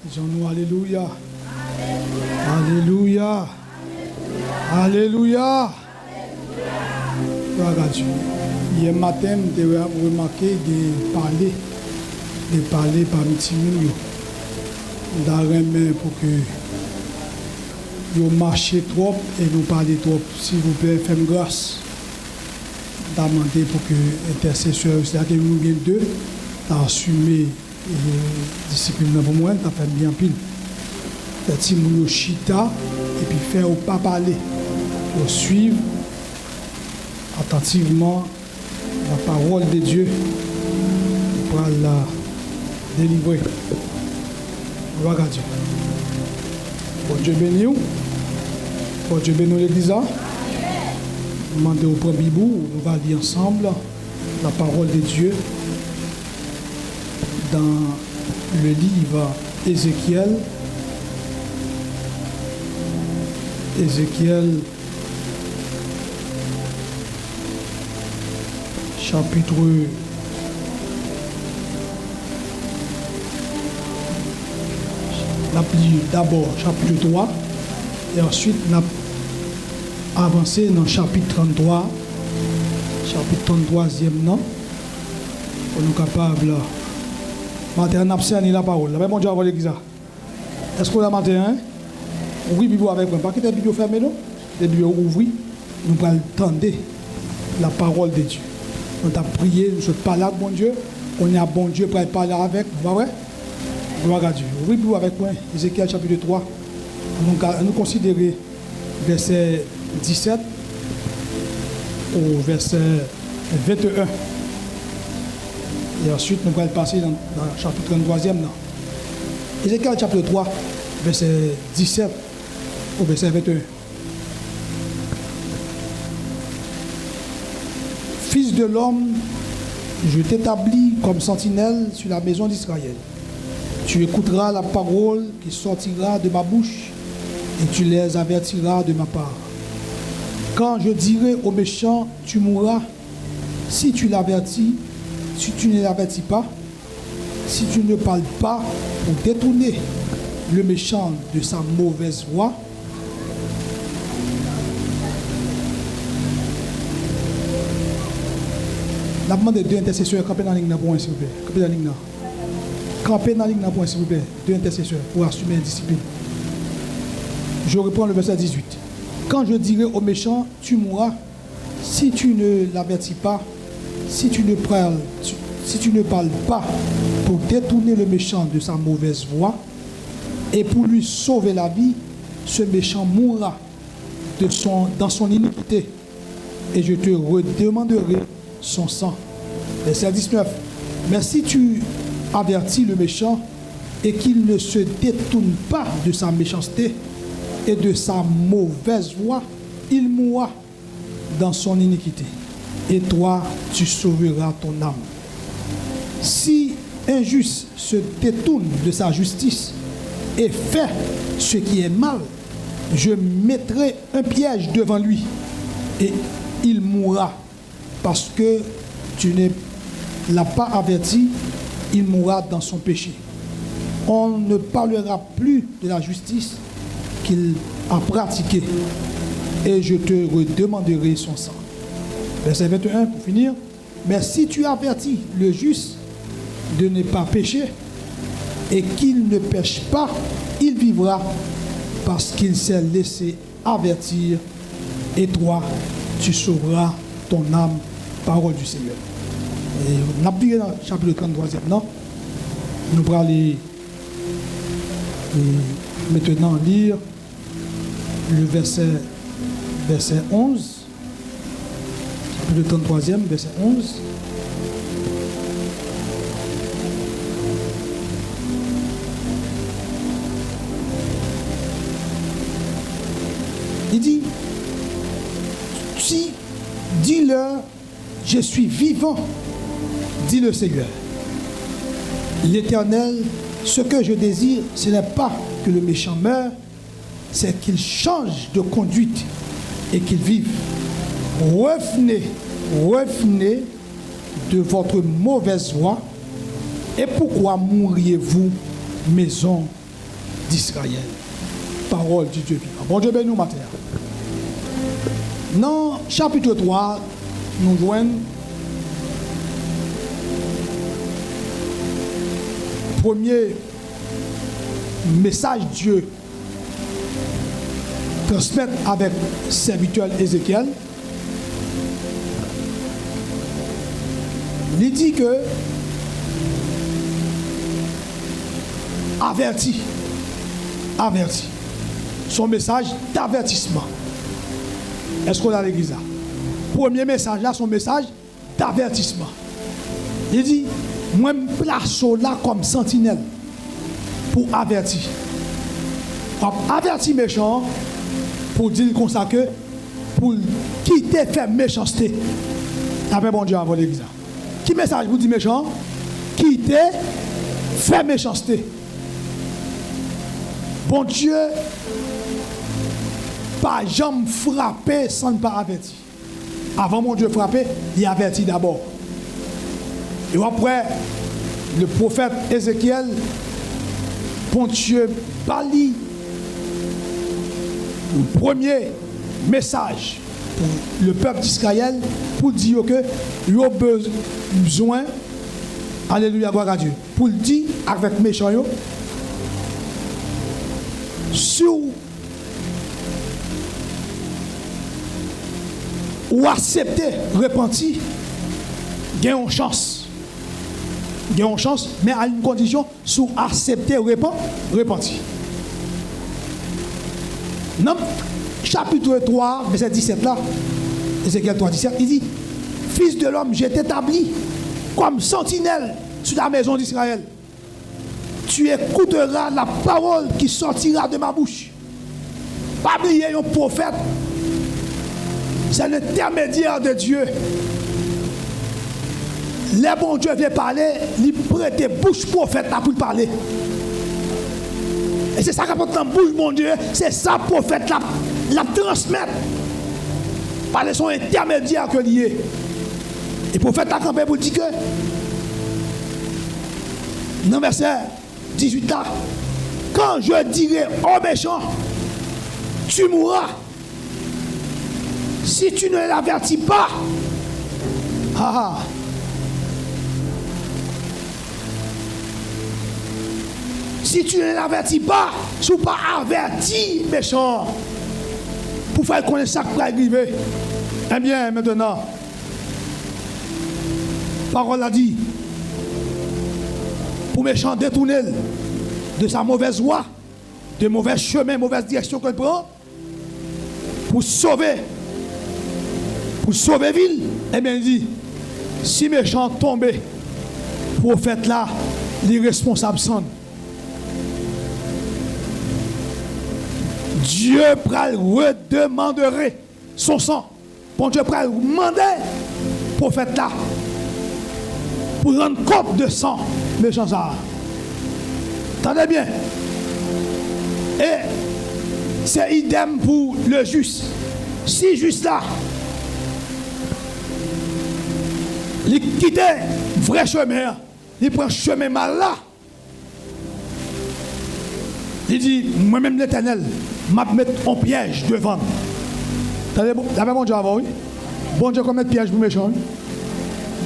Disons-nous Alléluia. Alléluia. Alléluia. Gloire à Dieu. Hier matin, je avez remarqué de parler parmi nous. D'arrêter pour que vous marchiez trop et nous parlez trop. S'il vous plaît, faites grâce. Demander pour que l'intercesseur, c'est-à-dire que nous avons deux, t'as assumé discipline pour moi, t'as fait bien pile. T'as dit mon chita et puis faire ou pas parler. Pour suivre attentivement la parole de Dieu pour la délivrer. Gloire à Dieu. Bon Dieu béni vous. Bon Dieu béni l'église. Demandez au premier Bibou, nous allons lire ensemble la parole de Dieu dans le livre Ézéchiel. Ézéchiel chapitre d'abord chapitre 3 et ensuite on a avancé dans le chapitre 33, chapitre 33e non pour nous capables matin on la parole là bon Dieu avant l'église est-ce que la matin hein? Oui Bible avec moi pas que la Bible fermée non la Bible ouvrir nous allons entendre la parole de Dieu on t'a prié nous sommes pas là bon Dieu on est à bon Dieu pour parler avec vous vrai gloire à Dieu oui Bible avec moi Ézéchiel chapitre 3 nous considérer verset 17 au verset 21 et ensuite nous allons passer dans le chapitre 33e Ézéchiel chapitre 3 verset 17 au verset 21. Fils de l'homme, je t'établis comme sentinelle sur la maison d'Israël. Tu écouteras la parole qui sortira de ma bouche et tu les avertiras de ma part. Quand je dirai aux méchants, tu mourras, si tu l'avertis, si tu ne l'avertis pas, si tu ne parles pas pour détourner le méchant de sa mauvaise voie, la demande de deux intercesseurs, campez dans la ligne pour un s'il vous plaît. Campez dans la ligne. Campez dans la ligne pour un s'il vous plaît. Deux intercesseurs pour assumer une discipline. Je reprends le verset 18. Quand je dirai au méchant, tu mourras, si tu ne l'avertis pas, si tu ne parles pas pour détourner le méchant de sa mauvaise voie et pour lui sauver la vie, ce méchant mourra dans son iniquité et je te redemanderai son sang. Verset 19. Mais si tu avertis le méchant et qu'il ne se détourne pas de sa méchanceté et de sa mauvaise voie, il mourra dans son iniquité. Et toi, tu sauveras ton âme. Si un juste se détourne de sa justice et fait ce qui est mal, je mettrai un piège devant lui et il mourra parce que tu ne l'as pas averti, il mourra dans son péché. On ne parlera plus de la justice qu'il a pratiquée et je te redemanderai son sang. Verset 21 pour finir. Mais si tu avertis le juste de ne pas pécher et qu'il ne pêche pas, il vivra parce qu'il s'est laissé avertir et toi, tu sauveras ton âme, parole du Seigneur. Et on a pris dans le chapitre 33e, non? Nous allons aller maintenant lire le verset 11. Le 33e, verset 11. Il dit, si, dis-leur, je suis vivant, dit le Seigneur. L'Éternel, ce que je désire, ce n'est pas que le méchant meure, c'est qu'il change de conduite et qu'il vive. Revenez, revenez de votre mauvaise voie. Et pourquoi mourriez-vous, maison d'Israël? Parole du Dieu vivant. Bon Dieu béni nous matin. Dans chapitre 3, nous joignons premier message Dieu transmettre avec serviteur Ézéchiel. Il dit que averti. Son message d'avertissement. Est-ce qu'on a l'église là? Premier message là, son message d'avertissement. Il dit, moi je place là comme sentinelle pour avertir. Avertir méchant pour dire comme ça que pour quitter faire méchanceté. Après bon Dieu avant l'église. Qui message vous dit méchant? Quitter faire méchanceté. Bon Dieu, pas jamais frapper sans ne pas avertir. Avant mon Dieu frapper, il avertit d'abord. Et après, le prophète Ézéchiel, bon Dieu, bali le premier message pour le peuple d'Israël pour dire que il a besoin, alléluia, gloire à Dieu, pour le dire avec méchant, sur ou accepter, repentir, gagne une chance. Gagne une chance, mais à une condition, sous accepter, repentir. Dans chapitre 3, verset 17 là, Ézéchiel 3, 17, il dit, Fils de l'homme, je t'établis comme sentinelle sur la maison d'Israël. Tu écouteras la parole qui sortira de ma bouche. Pas oublier un prophète. C'est l'intermédiaire de Dieu. Les bons Dieu vient parler, il prête bouche prophète là pour parler. Et c'est ça qui dans bouche mon Dieu, c'est ça prophète là, la transmettre. Par son intermédiaire que lié. Et prophète là campé pour dire que dans verset 18 là, quand je dirai au méchant, tu mourras. Si tu ne l'avertis pas, si tu ne l'avertis pas, tu n'as pas averti méchant pour faire connaître ça qui va arriver. Eh bien, maintenant, parole a dit, pour méchant détourner de sa mauvaise voie, de mauvais chemin, mauvaise direction qu'il prend, pour sauver ville, eh bien il dit, si méchant tombe, prophète là, les responsables sont. Dieu redemanderait son sang. Bon Dieu demander prophète là pour rendre compte de sang méchant ça. Attendez bien. Et c'est idem pour le juste. Si juste là, il quitte vrai chemin, il prend chemin mal là. Il dit, moi-même l'Éternel, m'a mettre un piège devant. Attendez, la même bon Dieu avant, oui. Bon Dieu, qu'on mette piège pour méchant.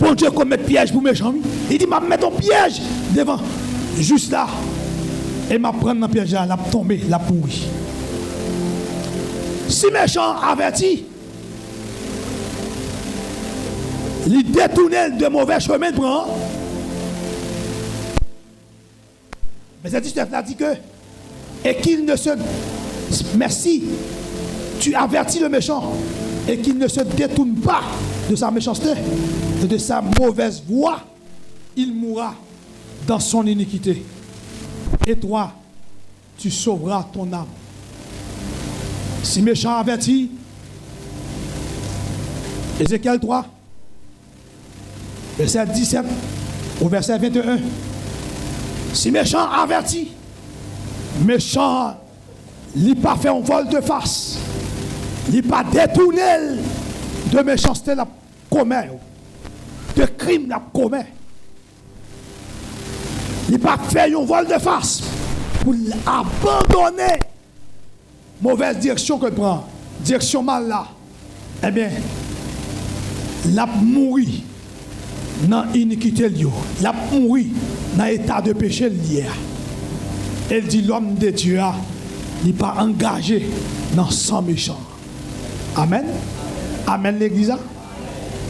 Bon Dieu, qu'on mette piège pour méchant. Il dit, m'a mettre un piège devant. Juste là. Et m'a prendre dans le piège là, l'a tomber, l'a pourri. Si méchant averti, il détourne de mauvais chemins prend. Mais c'est dit que et qu'il ne se merci, tu avertis le méchant et qu'il ne se détourne pas de sa méchanceté et de sa mauvaise voie, il mourra dans son iniquité. Et toi, tu sauveras ton âme. Si méchant averti, Ézéchiel 3, verset 17 au verset 21. Si méchant averti, méchant, il pas fait un vol de face, il pas détourné de méchanceté la commet, de crime la commet. Il pas fait un vol de face pour abandonner mauvaise direction que prend, direction mal là. Eh bien, l'a mouri dans l'iniquité liée, l'a mouri dans l'état de péché lié. Elle dit l'homme de Dieu n'est pas engagé dans son méchant. Amen. Amen l'église.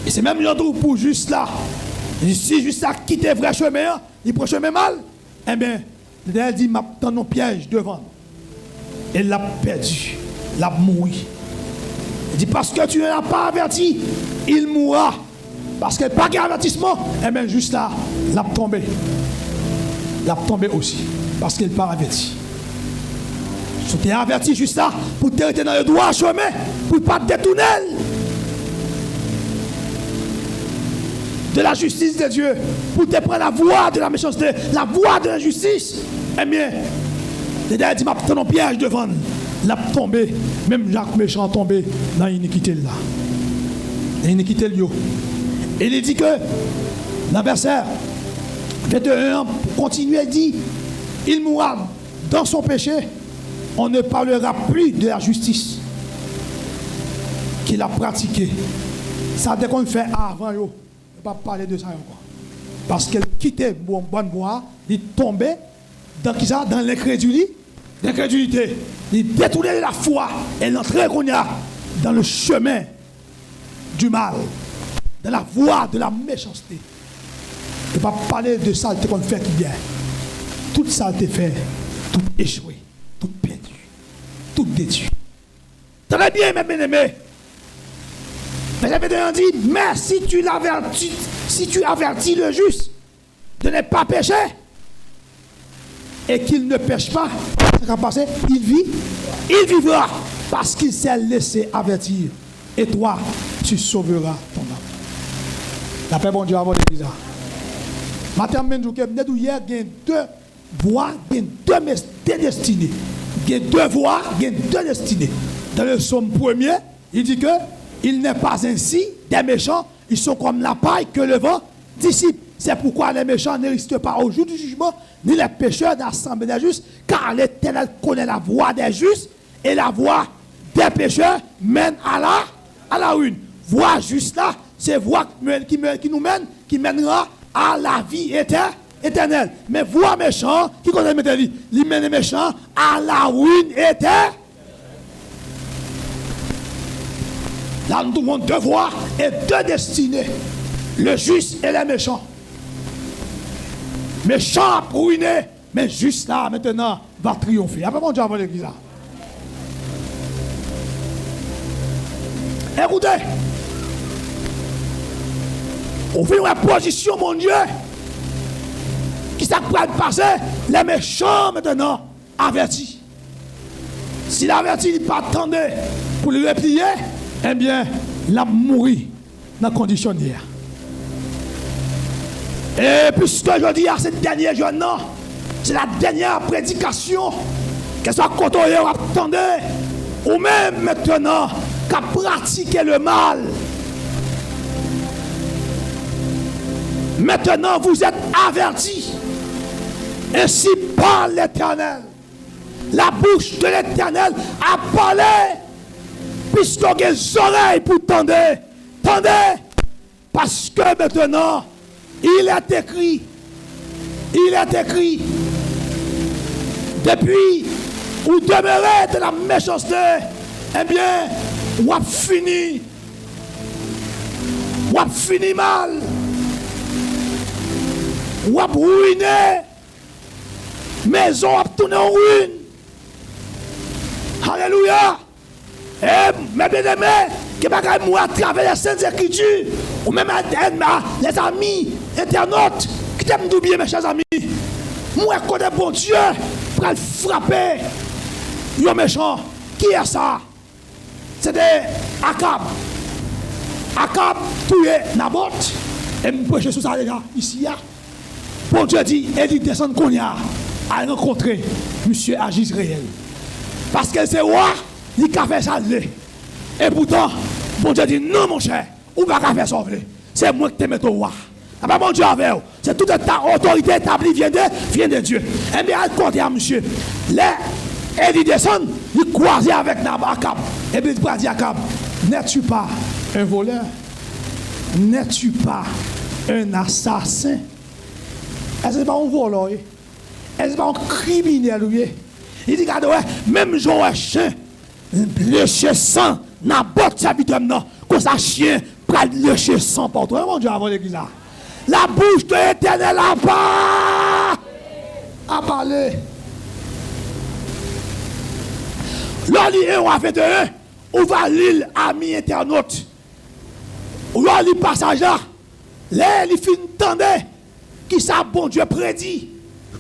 Et c'est même l'autre pour juste là. Si juste là quitte le vrai chemin, il prend chemin mal, eh bien, elle dit m'a dans nos pièges devant. Elle l'a perdu, l'a mouru. Il dit parce que tu ne l'as pas averti, il mourra. Parce qu'il n'y a pas d'avertissement, eh bien juste là, l'a tombé. L'a tombé aussi. Parce qu'il n'est pas averti. Si tu es averti juste là, pour te rester dans le droit chemin, pour ne pas te détourner de la justice de Dieu, pour te prendre la voie de la méchanceté, la voie de la justice, eh bien, les derniers dit, m'a ton piège devant, l'a tombé, même Jacques méchant tombé dans l'iniquité là. L'iniquité là. Et il dit que, dans verset 21, pour continuer, il dit, il mourra dans son péché, on ne parlera plus de la justice qu'il a pratiquée. Ça, dès qu'on le fait avant, on ne peut pas parler de ça encore. Parce qu'elle quittait bonne voie, il tombait dans qui ça? Dans l'incrédulité. Il détournait la foi et l'entrait qu'on a dans le chemin du mal, dans la voie de la méchanceté. On ne peut pas parler de saleté qu'on fait qui bien. Toute saleté fait, tout échoué, tout perdu, tout détruit. Très bien, mes bien-aimés. Mais j'avais dit, mais si tu avertis le juste de ne pas pécher et qu'il ne pêche pas, ça va passer, il vivra parce qu'il s'est laissé avertir. Et toi, tu sauveras ton âme. La paix, bon Dieu, avant l'église. Matin, il y a deux voies, il y a deux destinées. Il y a deux voies, il y a deux destinées. Dans le psaume 1er, il dit que il n'est pas ainsi des méchants, ils sont comme la paille que le vent dissipe. C'est pourquoi les méchants ne risquent pas au jour du jugement, ni les pécheurs d'assemblée des justes, car l'Éternel connaît la voie des justes et la voie des pécheurs mène à la ruine. Voie juste là, c'est voie qui nous mène, qui mènera à la vie éternelle. Mais voie méchant, qui connaît le métal, il mène les méchants à la ruine éternelle. Là, nous avons deux voies et deux destinées. Le juste et le méchant. Méchant ruiné, mais juste là, maintenant, va triompher. Après, mon Dieu, avant l'église. Écoutez. On fait une position, mon Dieu. Qui s'apprête à passer, les méchants, maintenant, avertis. Si l'averti n'est pas attendu pour le replier, eh bien, il a mouru dans la condition d'hier. Et puisque je dis à cette dernière journée, c'est la dernière prédication, qu'elle soit côtoyée ou attendue, ou même maintenant, qu'à pratiquer le mal. Maintenant, vous êtes avertis. Ainsi parle l'Éternel. La bouche de l'Éternel a parlé. Puisqu'on a des oreilles pour tendre. Tendez. Parce que maintenant, il est écrit. Depuis où demeurez de la méchanceté, eh bien, on a fini. On a fini mal. On a ruiné. Maison a tourné en ruine. Alléluia. Et mes bien-aimés, qui va à travers les Saintes Écritures, ou même les amis internautes, qui t'aiment d'oublier, mes chers amis. Moi, je connais bon Dieu pour le frapper. Yo méchant, qui est ça? c'était Akab. Akab tué Naboth. Et je prêche sur ça déjà, ici. Bon Dieu dit, Élie descend qu'on y a rencontré monsieur Agis-Réel. Parce que c'est roi, il a fait ça. Et pourtant, bon Dieu dit, non mon cher, ou pas faire ça. C'est moi qui te mets au roi. Ah bon Dieu avec vous. C'est toute ta autorité établie vient de Dieu. Et bien, côté à monsieur. Là, Élie descend, il croise avec Akab. Et bien, il dit à Akab, n'es-tu pas un voleur? N'es-tu pas un assassin? Est-ce que c'est pas un voleur? Est-ce que c'est pas un criminel? Il dit, regarde, même Joël chien, le chien sang, n'a pas de s'habitude, non, que ça chien, prend le chien sang pour toi. Mon Dieu, avant l'église. La bouche de l'éternel a parlé. L'Oli 1 à 21, on va lire ami internaute. L'Oli passage là, là, il finit d'entendre qui ça, bon Dieu prédit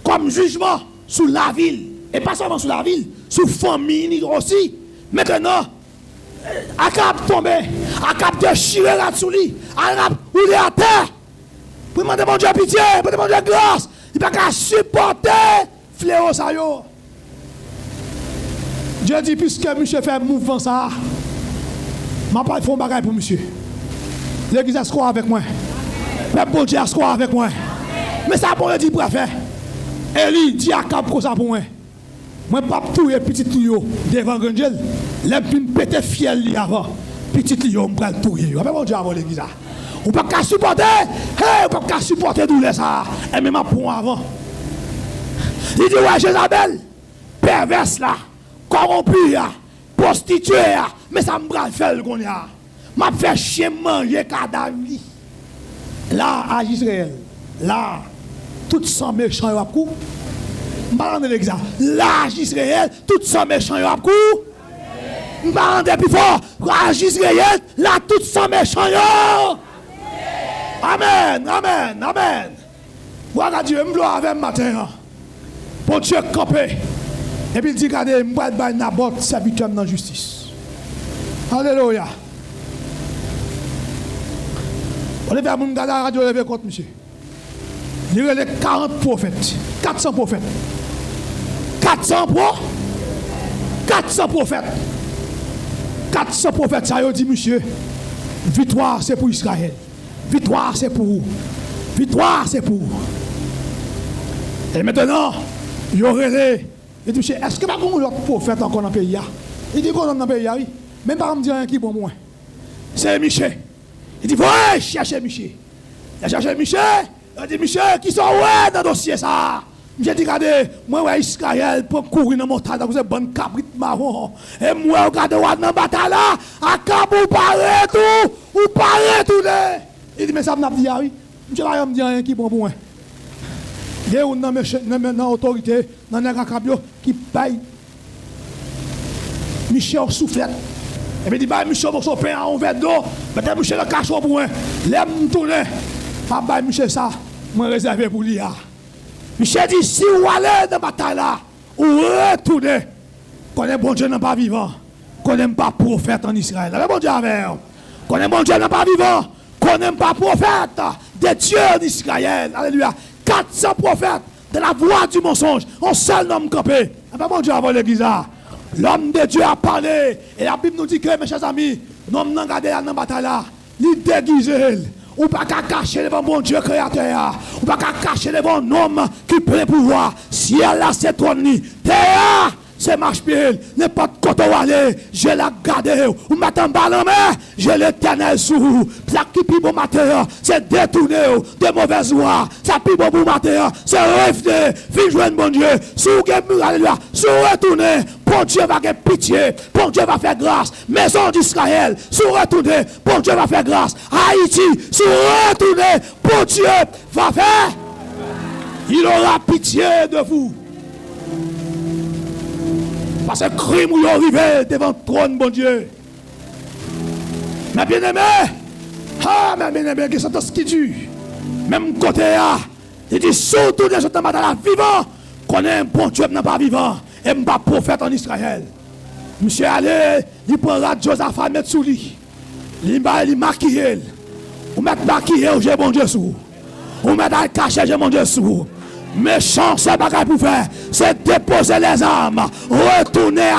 comme jugement sur la ville. Et pas seulement sur la ville, sur la famille aussi. Maintenant, Akab tombé, Akab déchiré là-dessous lui, Akab roulé à terre. Pour demander mon Dieu pitié, pour demander grâce, il ne peut pas supporter fléau ça yo. Dieu dit, puisque monsieur fait mouvement ça, je ne vais pas faire un bagage pour monsieur. L'église a se croire avec moi. Le bon Dieu a se croire avec moi. Mais ça, bon Dieu dit pour faire. Élie dit à Akab pour ça pour moi. Moi, pas tout et petit tuyau devant Grangel. Les pins pété fiel avant. Petit tuyau, on prend tout. Mais bon Dieu avant l'église. On ne peut pas supporter. On ne peut pas supporter douleur ça. Et même pour avant. Il dit, ouais, Jézabel, perverse là, corrompue, prostituée, mais ça me bral faire qu'on y a. M'a fait chien manger cadavre. Là, à Israël, là, tout sans méchant, il va coup. Je vais l'exemple. Là, Israël, tout sans méchant, il va coup. Je vais plus fort. Là, Israël, là, tout sans méchant, amen, amen, amen. Voilà Dieu, je me avec matin. Pour Dieu camper. Et puis il dit, regardez, je vais faire Naboth, serviteur dans la justice. Alléluia. On est vers mon gars la radio, lever contre monsieur. Il y a les 40 prophètes, 400 prophètes. 400 prophètes. 400 prophètes, ça y est, dit monsieur, victoire c'est pour Israël. Victoire c'est pour vous. Victoire c'est pour vous. Et maintenant, il y aurait les. Il dit, monsieur, est-ce que pas qu'on a l'autre prophète encore dans le pays? Il dit qu'on est dans le pays, oui. Même pas me dire un qui bon moins. C'est Michel. Il dit, ouais, cherchez Michel. Il a cherché Michel. Il a dit, Michel, qui sont ouais dans le dossier ça? J'ai dit, regardez, moi, ouais, Israël, pour courir dans la montagne, vous avez bonne cabrit marron. Et moi, regardez, dans la bataille là, à Cap, ou parlez tout, Il dit, mais ça m'a dit, ah oui. Je ne vais pas me dire rien qui bon pour moi. Il y a une autorité, dans les Kabio, qui paye Michel soufflette. Et puis il dit, bah, Michel, vous avez un verre d'eau, mettez Michel le cachot pour moi. L'aime tourner. Pas bah, Michel, ça, moi réservé pour lui. Michel dit, si vous allez dans la bataille là, vous retournez, qu'on est bon Dieu n'est pas vivant, qu'on n'aime pas prophète en Israël. Bon Dieu avec vous. Qu'on est bon Dieu n'est pas vivant, qu'on n'aime pas prophète de Dieu en Israël. Alléluia. 400 prophètes de la voix du mensonge, un seul homme campé. Bon Dieu avant l'église. L'homme de Dieu a parlé. Et la Bible nous dit que, mes chers amis, l'homme n'a gardé dans la bataille là, il déguise. Ou pas qu'à cacher devant mon Dieu créateur. Ou pas qu'à cacher devant un homme qui peut le pouvoir. Ciel là, c'est ton nid. Terre, c'est marche-pied. N'importe quoi où aller, je la garde. Ou m'attends pas la main, j'ai l'éternel sous vous. Ça qui pis bon matin, c'est détourner de mauvaises voies. Ça pis bon matin, c'est revenir. Fin joindre mon Dieu. Sous alléluia. Sous retourner. Bon Dieu va faire pitié, bon Dieu va faire grâce. Maison d'Israël, sous retourner, bon Dieu va faire grâce. Haïti, sous retourner, bon Dieu va faire. Il aura pitié de vous. Parce que crime où il est arrivé devant le trône, bon Dieu. Mais bien aimé, mais bien aimé, que c'est ce qui tue. Même côté là, il dit surtout des gens vivants, qu'on est un bon Dieu n'a pas vivant. Et pas prophète en Israël. Monsieur allé, il prendra Josaphat mettre sous lui. Il maquille. Ou mettre maquillé, j'ai mon Dieu sous. Ou mettre à cacher, j'ai mon Dieu sous. Méchant, c'est pas pour faire. C'est déposer les armes. Retourner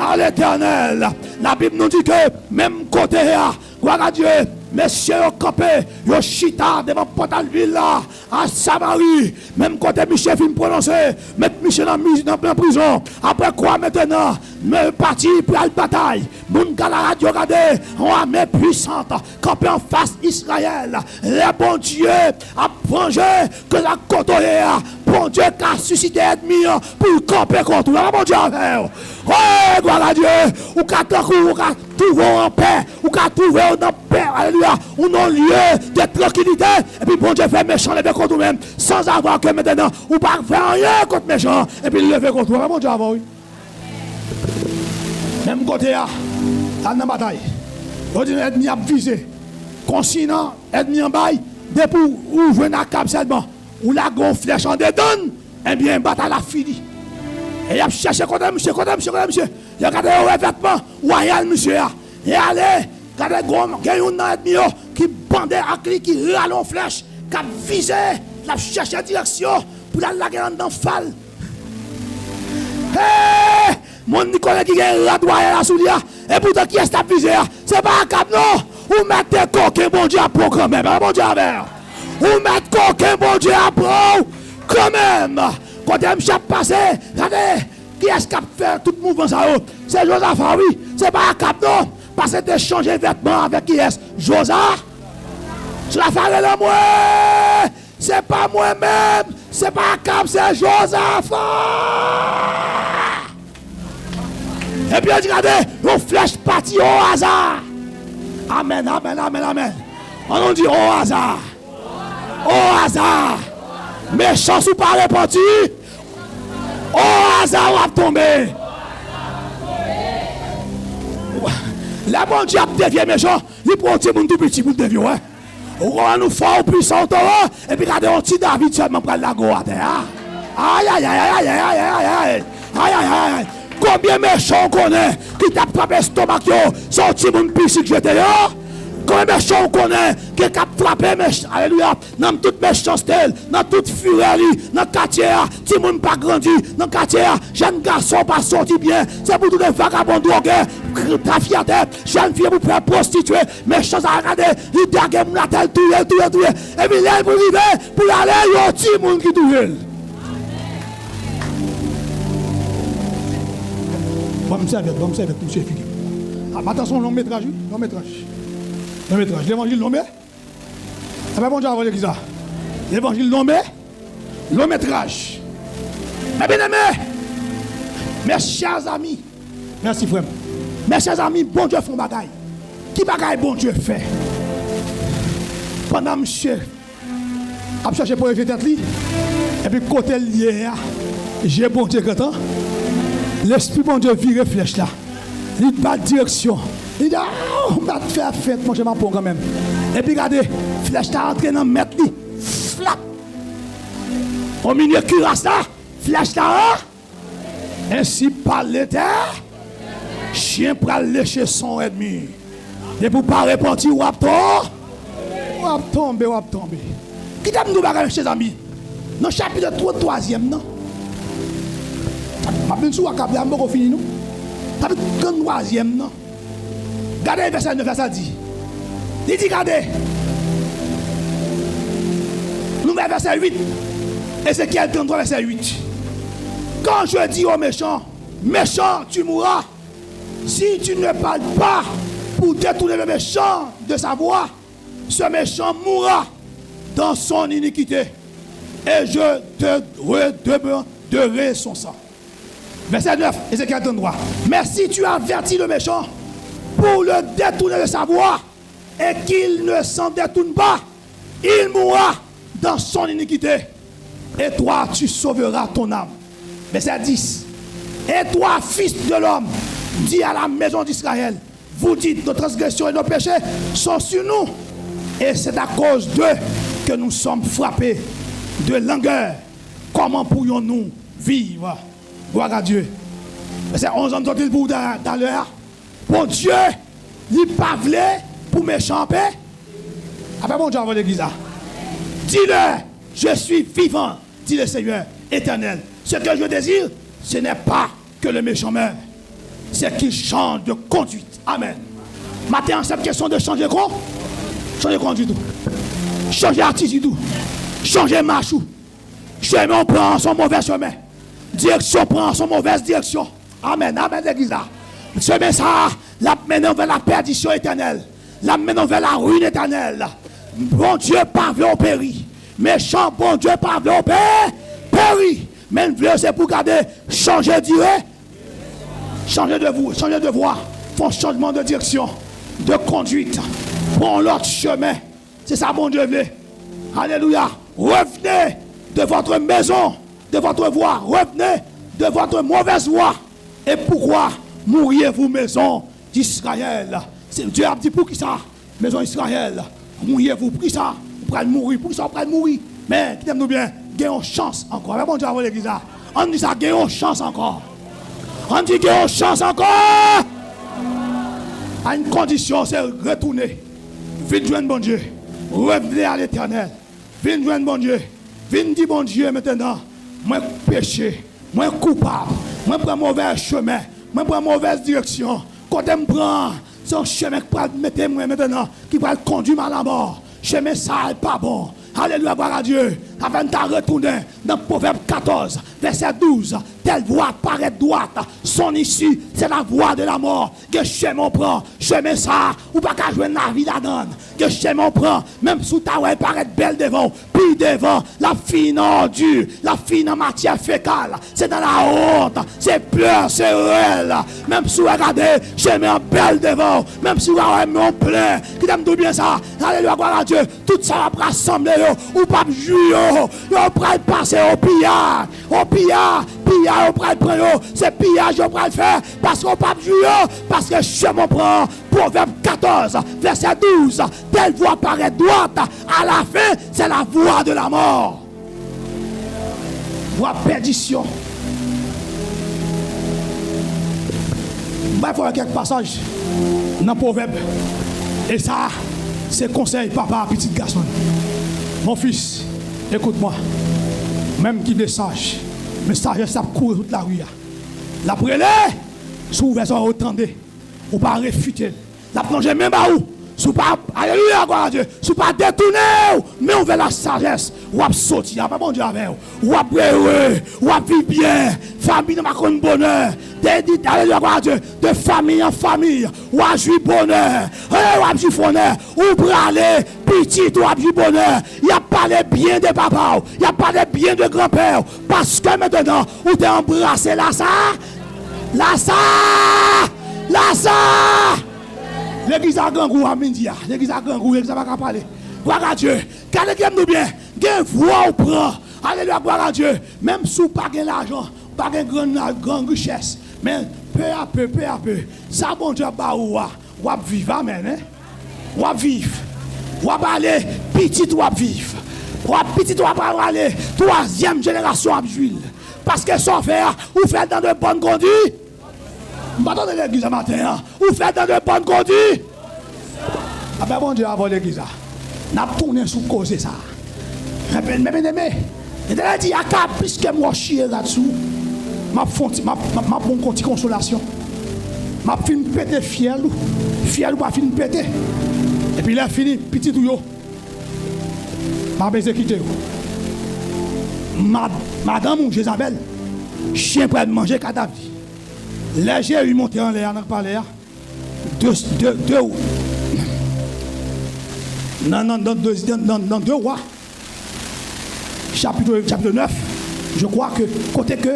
à l'éternel. La Bible nous dit que même côté, gloire à Dieu, messieurs ont campé, ils ont chita devant portail ville là, à Samarie. Même côté Michel fin prononcé, mettre Michel dans prison. Après quoi maintenant, me parti pour la bataille. Moun ka la radio regardé, on armée puissante, campé en face Israël. Le bon Dieu a vengé que la côtoyé. Bon Dieu qui a suscité ennemi pour camper contre nous. Bon Dieu avec. Oh, gloire à Dieu. Ou qu'à trouver en paix. Ou qu'à trouver en paix. Alléluia. Ou non lieu de tranquillité. Et puis bon Dieu fait méchant lever contre nous-mêmes. Sans avoir que maintenant, ou pas faire rien contre méchant. Et puis lever contre nous. Bon Dieu avec. Oui. Même côté là, dans la bataille. On dit l'ennemi a visé. Consignant, ennemi en bail. Depuis où vous venez à cap seulement. Ou la gonfle flèche en dedans, eh bien, bataille a fini. Et il a cherché contre monsieur. Il a regardé au revêtement, royal monsieur. Et allez, regardez, il y a un ennemi qui bandait à clé, qui râle en flèche, qui a visé, il a cherché direction pour la laguer dans le fall. Hé, mon Nicolas qui est la doyenne à Soulia, et pourtant qui est stabilisé, c'est pas un cap, non. Ou mettez coquin, bon Dieu, à programmer, bon Dieu, avec. Ou mettre coquin, bon Dieu, à pro, quand même. Quand elle me passé, regardez, qui est-ce qui a fait tout le mouvement ça? C'est Josaphat, oui. C'est pas un cap, non. Parce que de changer vêtements avec qui est-ce? Josaphat. Josaphat est là, moi. C'est pas moi-même. C'est pas un cap, c'est Josaphat. Et puis, regardez, une flèche partie au hasard. Amen. On dit au hasard. Au hasard. Méchant ou pas répandu. Au hasard, on va tomber. La bon Dieu devient méchant. Il prend un petit monde tout petit pour devenir. On va nous faire puissant. Et puis, regardez, on petit David seulement prendre la go à terre. Aïe. Combien de méchants on connaît qui t'a frappé l'estomac, sorti mon piscine que j'étais là? Combien de méchants on connaît qui t'a frappé, alléluia, dans toute méchanceté, dans toute fureur, dans le quartier, si mon pas grandi, dans le quartier, jeune garçon pas sorti bien, c'est pour tous les vagabonds drogués, trafiquants, jeune fille pour faire prostituer, méchants à regarder, ils daguent la tête, tout, et puis là, pour arriver, pour aller, il y a un petit monde qui touche. Bon, me servir, monsieur Philippe. Attention, long métrage. L'évangile long métrage. Ça va bon Dieu avant l'église. L'évangile long métrage. Mes bien-aimés, mes chers amis, merci frère. Mes chers amis, bon Dieu font bagaille. Qui bagaille bon Dieu fait? Pendant monsieur a cherché pour éviter tête li, et puis côté lié, j'ai bon Dieu content. L'esprit bon Dieu vire flèche là. Il bat direction. Il dit, on va faire fête, moi je m'en prends quand même. Et puis regardez, flèche là entré dans le mètre, flap. Au milieu cuirasse là, flèche là, ainsi par l'éther, chien pour lécher son ennemi. Et pour pas repentir, ou tomber. Qui t'a dit nous chers amis? Dans le chapitre 3e, non? Je ne sais pas si vous avez fini, non? Chapitre 3e, non? Regardez le verset 9, verset 10. Il dit, regardez. Nous mettons verset 8. Ézéchiel 33, verset 8. Quand je dis au méchant, méchant, tu mourras. Si tu ne parles pas pour détourner le méchant de sa voix, ce méchant mourra dans son iniquité. Et je te redemanderai son sang. Verset 9, Ézéchiel 33. Mais si tu avertis le méchant pour le détourner de sa voix et qu'il ne s'en détourne pas, il mourra dans son iniquité. Et toi, tu sauveras ton âme. Verset 10. Et toi, fils de l'homme, dis à la maison d'Israël, vous dites, nos transgressions et nos péchés sont sur nous. Et c'est à cause d'eux que nous sommes frappés de langueur. Comment pourrions-nous vivre? Gloire à Dieu. Verset 11, on dit pour tout à l'heure. Bon Dieu, il n'est pas voulu pour méchant paix. Après, bon Dieu, avant l'église. Dis-le, je suis vivant, dit le Seigneur éternel. Ce que je désire, ce n'est pas que le méchant meure, c'est qu'il change de conduite. Amen. Maintenant, cette question de changer quoi? Changer conduite. Changer attitude. Changer marche. Chemin prend son mauvais chemin. Direction prend son mauvaise direction. Amen. Amen, l'église. Chemin ça, la mène vers la perdition éternelle. La mène vers la ruine éternelle. Bon Dieu, pas veut au péri. Méchant, bon Dieu, pas veut au péri. Même c'est pour garder, changer de durée. Changer de vous, changer de voie. Font changement de direction, de conduite. Prends l'autre chemin. C'est ça, bon Dieu veut. Alléluia. Revenez de votre maison, de votre voie. Revenez de votre mauvaise voie. Et pourquoi mourriez-vous, maison d'Israël? Dieu a dit pour qui ça? Maison d'Israël. Mourriez-vous pour qui ça? Vous pourrez mourir. Pour qui ça? Vous pourrez mourir. Mais, qui nous bien, gagnons chance encore. Mais bon Dieu, avant l'église, on dit ça, gagnons chance encore. On dit gagnons chance encore. À une condition, c'est retourner. Venez joindre bon Dieu. Revenez à l'éternel. Venez joindre bon Dieu. Venez dire bon Dieu maintenant. Moi péché. Moi coupable. Moi prends mauvais chemin. Moi prends mauvaise direction. Quand je me prends, c'est un chemin qui va mettre moi maintenant. Qui va conduire à la mort. Chemin ça n'est pas bon. Alléluia, gloire à Dieu. Avant de retourner dans Proverbe 14, verset 12. Telle voie paraît droite. Son issue, c'est la voie de la mort. Que chemin prend, chemin ça, ou pas qu'à jouer la vie là-dedans. Que chemin prend, même sous ta voie paraît belle devant. Puis devant, la fine ordure, la fine matière fécale. C'est dans la honte, c'est pleurs, c'est réel. Même si vous regardez, chemin belle devant. Même si vous regardez, on plein. Qui t'aime tout bien ça. Alléluia, gloire à Dieu. Tout ça va rassembler, ou pas jouer. On pourrait passer au pillage. Au pillage, on pourrait prendre. C'est pillage, on pourrait le faire. Parce qu'on ne peut pas jouer. Parce que chemin prend. Proverbe 14, verset 12. Telle voie paraît droite. À la fin, c'est la voie de la mort. Voie perdition. Il faut quelques passages dans le Proverbe. Et ça, c'est conseil, papa, petit garçon. Mon fils, écoute-moi. Même qui est sage, mais sagesse, ça court toute la rue. La prélée, sous version entendez, ou pas réfuter. La plongée même à où? Sous pas, alléluia, gloire à Dieu, sous pas détourner, mais on veut la sagesse, ou à sortir, pas bon Dieu avec vous, ou à heureux, ou à vivre bien, famille dans ma conne bonheur, alléluia, gloire à Dieu, de famille en famille, ou à jouir bonheur, ou à jouir bonheur, ou pour aller, petit, ou à jouir bonheur, il a parlé bien de papa, il a parlé bien de grand-père, parce que maintenant, ou t'es embrassé là ça, l'église a grand goût à midi, l'église a grand goût, l'église a pas parler. Gloire à Dieu. Quand l'église nous bien, gain voix au prend. Alléluia, gloire à Dieu. Même si vous pas gain l'argent, pas gain grande richesse, mais peu à peu, ça bon Dieu ba ou vivre, amen. Ou vivre. Ou aller petit ou vivre. Ou petit ou aller troisième génération à vivre. Parce que sans faire, ou fait dans de bonnes conduites. Maintenant, l'église ce matin, vous faites dans de bonnes conduites. Ah ben bon Dieu, avant l'église, nous avons tourné sous cause ça. Mais, il a dit, puisque moi je suis là-dessous, ma bonne consolation. Ma fin pété fiel ou pas fin pété. Et puis là, fini, petit ou yo. Ma baiser quitter. Madame ou Jézabel, chien prêt de manger cadavre. Là, j'ai eu monté en l'air, on a parlé. Dans 2 rois, chapitre 9, je crois que, côté que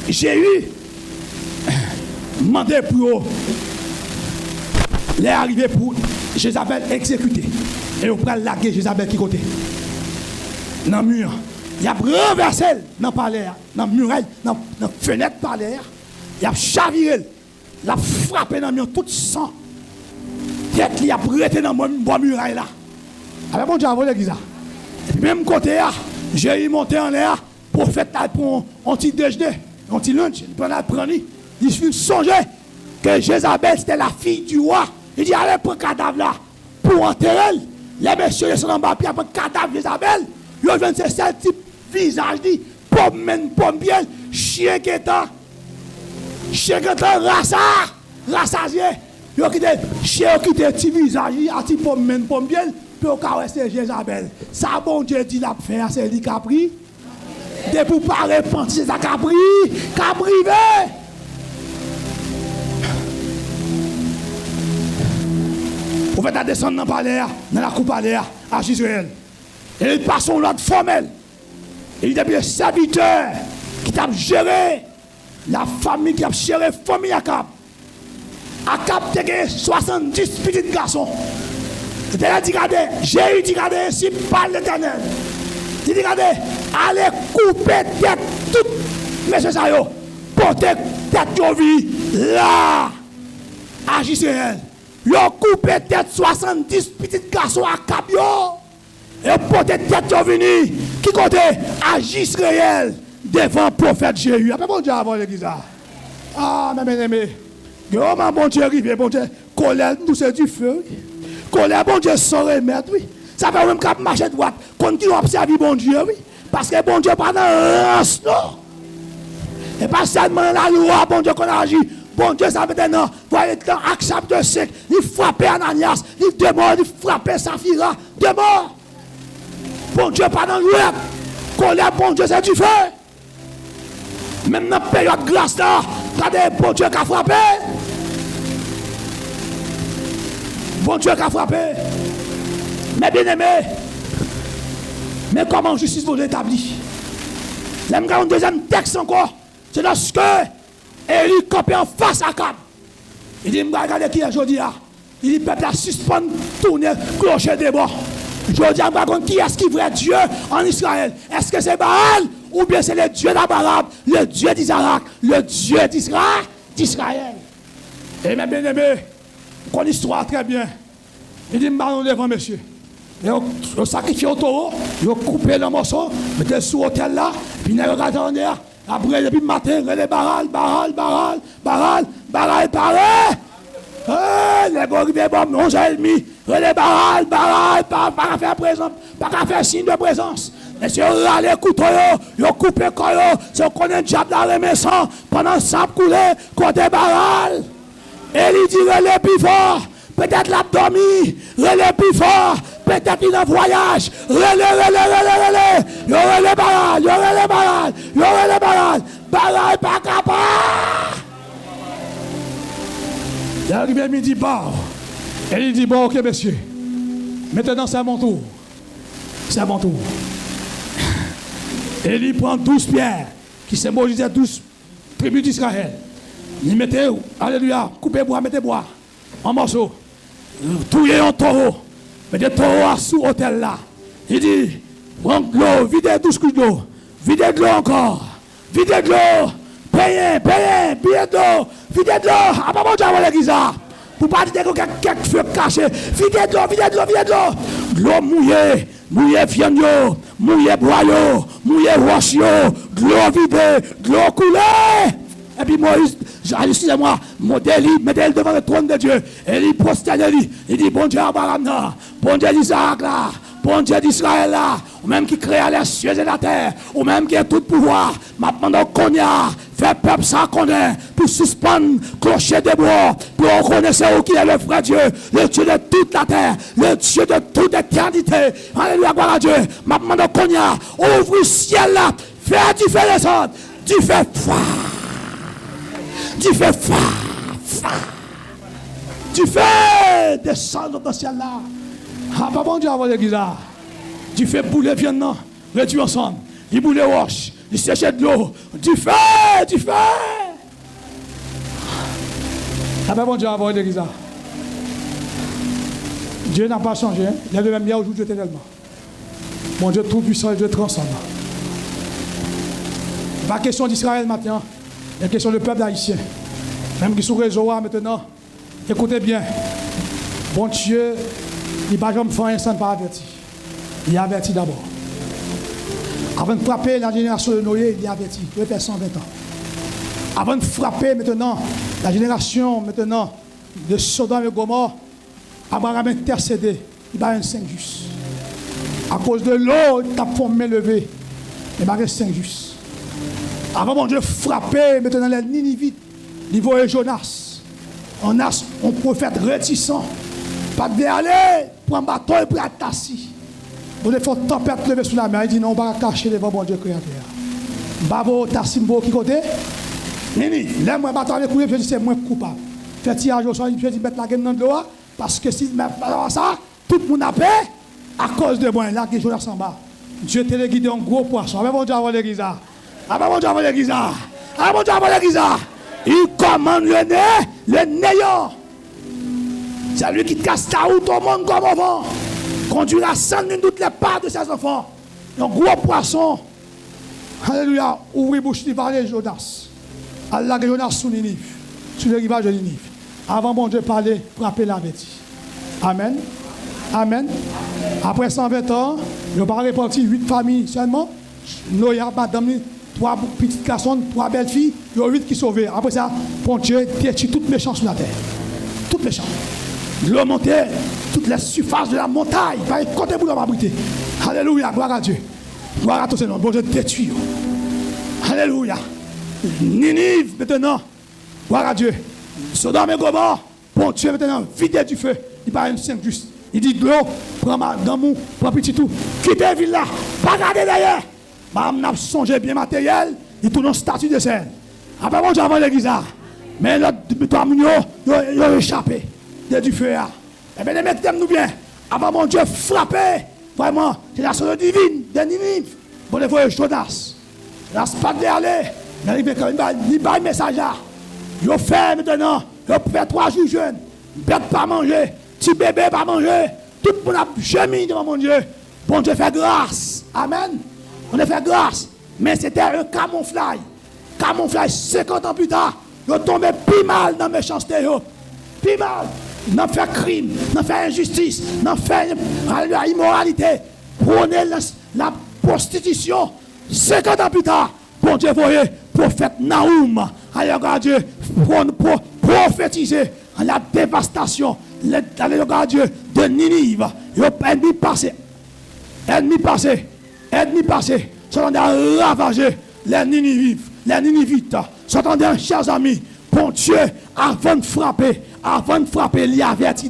j'ai eu demandé pour les arriver pour Jézabel exécuter. Et on prend laguer Jézabel qui côté. Dans le mur. Il y a renversé dans le palais, dans le mur, dans la fenêtre palais. Il a chaviré, il a frappé dans le mur, tout sang. Il a prêté dans le bois muraille là. Avec mon Dieu, avant l'église. Et puis même côté, j'ai monté en l'air, prophète pour un petit déjeuner. un petit lunch, il prend la prendre. Il suffit de songer que Jézabel c'était la fille du roi. Il dit allez prendre le cadavre là pour enterrer. Les messieurs sont en bas, puis après le cadavre Jézabel, ils viennent se faire type visage, dit pomme bien, chien qui est rassasié. Ils ont quitté, chien qui était petit visage, a petit pomme bien, puis au cas où c'est Jézabel. Ça, bon Dieu dit la faire, c'est lui qui a pris. De pour pas répondre, c'est ça qui a privé. Vous faites descendre dans le palais, dans la coupe palais, à Israël. Et il passe son ordre formel. Il y a des serviteurs qui ont géré la famille, qui a géré la famille Akab. Akab a 70 petits garçons. Il a dit, regardez, j'ai dit, regardez, ainsi parle l'Éternel. Il dit, regardez, allez couper tête toutes, messieurs Sayo, portez tête de vie là, à Israël. Ils ont coupé tête 70 petits garçons à Kabio. Et porté tête de venir qui compte à Israël devant le prophète Jéhu. Après, bon Dieu, avant l'église. Ah, mes bien-aimés. Bon Dieu, arrivé, bon Dieu, colère, nous c'est du feu. Colère, bon Dieu, sans remède, oui. Ça fait même qu'on marche droite, continue à observer bon Dieu, oui. Parce que bon Dieu, pas dans l'anse, non. Et pas seulement la loi, bon Dieu, qu'on agit. Bon Dieu, ça fait non. Voyez, dans Acte chapitre 5, il frappait Ananias, il demande, il frappait Saphira, de mort. Bon Dieu, pas dans l'ouest. Colère, bon Dieu, c'est du feu. Même dans la période de grâce là, regardez, bon Dieu qui a frappé. Bon Dieu qui a frappé. Mais bien aimé, mais comment justice vous l'établit? Là, un deuxième texte encore. C'est lorsque Élie campait en face à Akab. Il dit, regardez qui est aujourd'hui là. Il dit, peuple a suspendu, tourner, clocher des bords. Je dis à qui est-ce qui vrai Dieu en Israël? Est-ce que c'est Baal ou bien c'est le Dieu d'Abraham, le Dieu d'Isaac, le Dieu d'Israël? Et mes bien-aimés, on connaît l'histoire très bien. Il dit, nous devant monsieur. Et on sacrifie au taureau, on coupe le morceau, mettez sur l'hôtel là, puis on regarde en l'air. Après, depuis le matin, les Baal. Les gorgibés, bon, j'ai mis, les Baal, pas faire présence, pas faire signe de présence. Mais si on a les couteaux, on coupe le corps, si on connaît le diable dans les maisons, pendant ça, couler, côté Baal. Et il dit, relais plus fort, peut-être l'abdomen, relais plus fort, peut-être il est en voyage, relais, Baal, pas capable. Il arrive à midi, et il dit, bon, ok, monsieur, maintenant c'est à mon tour. C'est à mon tour. Et il prend 12 pierres, qui symbolisaient 12 tribus d'Israël. Il mettait, alléluia, coupez bois, mettez bois, en morceaux, touillez un taureau, mettez taureau sous l'hôtel là. Il dit, prends de l'eau, videz 12 couches d'eau, videz de l'eau encore, videz de l'eau, payez, billet de l'eau, videz de l'eau, à pas mon Dieu avant l'église. Pour pas dire que quelques feux cachés, videz de l'eau, de l'eau mouillée viande, mouillée bois, mouillée roche, de l'eau vidée, de l'eau coulée. Et puis Moïse, excusez-moi, Modélie, mettez-le devant le trône de Dieu. Et il prosterne, il dit, bon Dieu Abraham là, bon Dieu d'Isaac là, bon Dieu d'Israël là, ou même qui créa les cieux et la terre, ou même qui a tout pouvoir, maintenant qu'on y a, fait peuple ça connaît, pour suspendre, clocher des bois, pour reconnaître qui est le vrai Dieu, le Dieu de toute la terre, le Dieu de toute éternité. Alléluia, gloire à Dieu. Maintenant qu'on y a, ouvre le ciel là, fais du feu descendre, du feu tu fais tu fais descendre dans le ciel là. Ah, pas bon Dieu avant l'église là. Tu fais bouler viande, réduire ensemble. Il boule roche, il sèche de l'eau. Tu fais. Ah, pas bon Dieu avant l'église là. Dieu n'a pas changé. Il est le même hier aujourd'hui éternellement. Mon Dieu tout puissant et Dieu transcendant. Pas question d'Israël maintenant. Il y a une question du peuple haïtien. Même qui sont sur le réseau maintenant, écoutez bien. Bon Dieu, il ne va jamais faire un instant pas averti. Il a averti d'abord. Avant de frapper la génération de Noé, il a averti. Il peut faire 120 ans. Avant de frapper maintenant la génération maintenant de Sodome et Gomorrhe, Abraham a intercédé. Il va un 5 juste. À cause de l'eau, il a formé levé. Il va un 5 juste. Avant mon Dieu frapper maintenant les Ninivites, il voyait Jonas. Un prophète réticent. Pas de aller pour un bateau et pour être assis. Vous devez faire tempête lever sous la mer. Il dit non, on va cacher devant mon Dieu créateur. Babo Tassimbo qui côté? Nini, là, moi, bateau avec courir, je dis c'est moins coupable. Fait tirage au sol, je dis mettre la gueule dans l'eau, parce que si je mets ça, tout le monde a paix à cause de moi. Là, que Jonas en bas. Dieu t'a guidé un gros poisson. Avec mon Dieu avant l'église. Avec mon Dieu avant l'église. Avec mon Dieu avant l'église. Il commande le néant. C'est lui qui casse la route au monde comme avant. Conduira sans nul doute les pas de ses enfants. Un gros poisson. Alléluia. Ouvrir bouche du parler Jonas. Allah Jonas sous Ninive. Sur le rivage de Ninive. Avant bon Dieu parler, frapper la vêtue. Amen. Amen. Après 120 ans, il va répartir 8 familles seulement. Noya, madame, 3 petites garçons, 3 belles filles. Il y a 8 qui sauvent. Après ça, bon Dieu détruit toute méchance sur la terre. Toute méchance. L'eau montait, toutes les surfaces de la montagne. Il va être côté pour l'abriter. Alléluia, gloire à Dieu. Gloire à tous ces noms. Bon Dieu détruit. Alléluia. Ninive maintenant. Gloire à Dieu. Sodome et Gomorrhe. Bon Dieu maintenant, vidé du feu. Il parle un 5 juste. Il dit de l'eau, prends ma gamme, prends petit tout. Quittez la ville là. Pas garder derrière. Madame n'a songé bien matériel. Il tourne un statut de scène. Après bon Dieu avant l'église là. Mais l'autre, il a échappé. Du feu là. Eh bien, les mecs t'aiment nous bien. Avant mon Dieu frappé. Vraiment, c'est la soeur divine de Ninive. Bon, les voyez Jonas. Jonas pas de aller. Mais il va un message là. Il fait maintenant. Il fait 3 jours jeunes. Bête pas manger. Petit bébé pas manger. Tout le monde a gémi devant mon Dieu. Bon Dieu fait grâce. Amen. On a fait grâce. Mais c'était un camouflage. Camouflage 50 ans plus tard. Il est tombé plus mal dans la méchanceté. Plus mal. N'en fait crime, n'en fait injustice, n'en fait immoralité. Prenez la prostitution. 50 ans plus tard, bon Dieu, voyez, prophète Naoum, allez, Dieu, prophétiser la dévastation, allez, Dieu, de Ninive. Ennemi passé, sont en train de ravager les Ninivites, sont en train, chers amis, bon Dieu, avant de frapper, il y avertit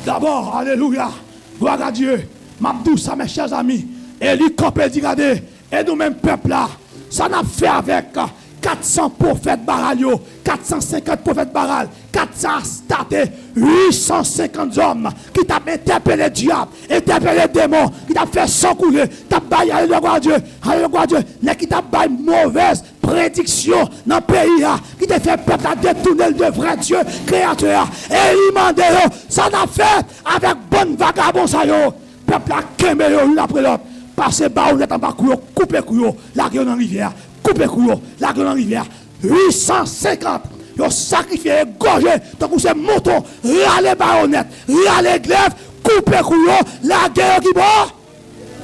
d'abord, alléluia, gloire à Dieu, m'abdou ça mes chers amis, et lui campé dit regardez, et nous-mêmes peuple là, ça n'a fait avec 400 prophètes baralio, 450 prophètes baral, 400 statés, 850 hommes qui t'ont interpellé le diable, interpellé le démon, qui t'ont fait sang couler, t'as baillé, alléluia Dieu, qui t'a baillé mauvaise prédiction dans le pays, qui t'a fait peuple à détourner le vrai Dieu, créateur, et il m'a dit, ça n'a fait avec bonne vagabond, ça yo, peuple à quémé l'une après l'autre, passer baoulette en bas, couper couillot, la gueule dans la rivière, couper couillot, la gueule dans la rivière, 850. Ils ont sacrifié, gorgé, donc c'est mouton, râler baïonnette, râler glaive, couper couillon, la guerre qui bat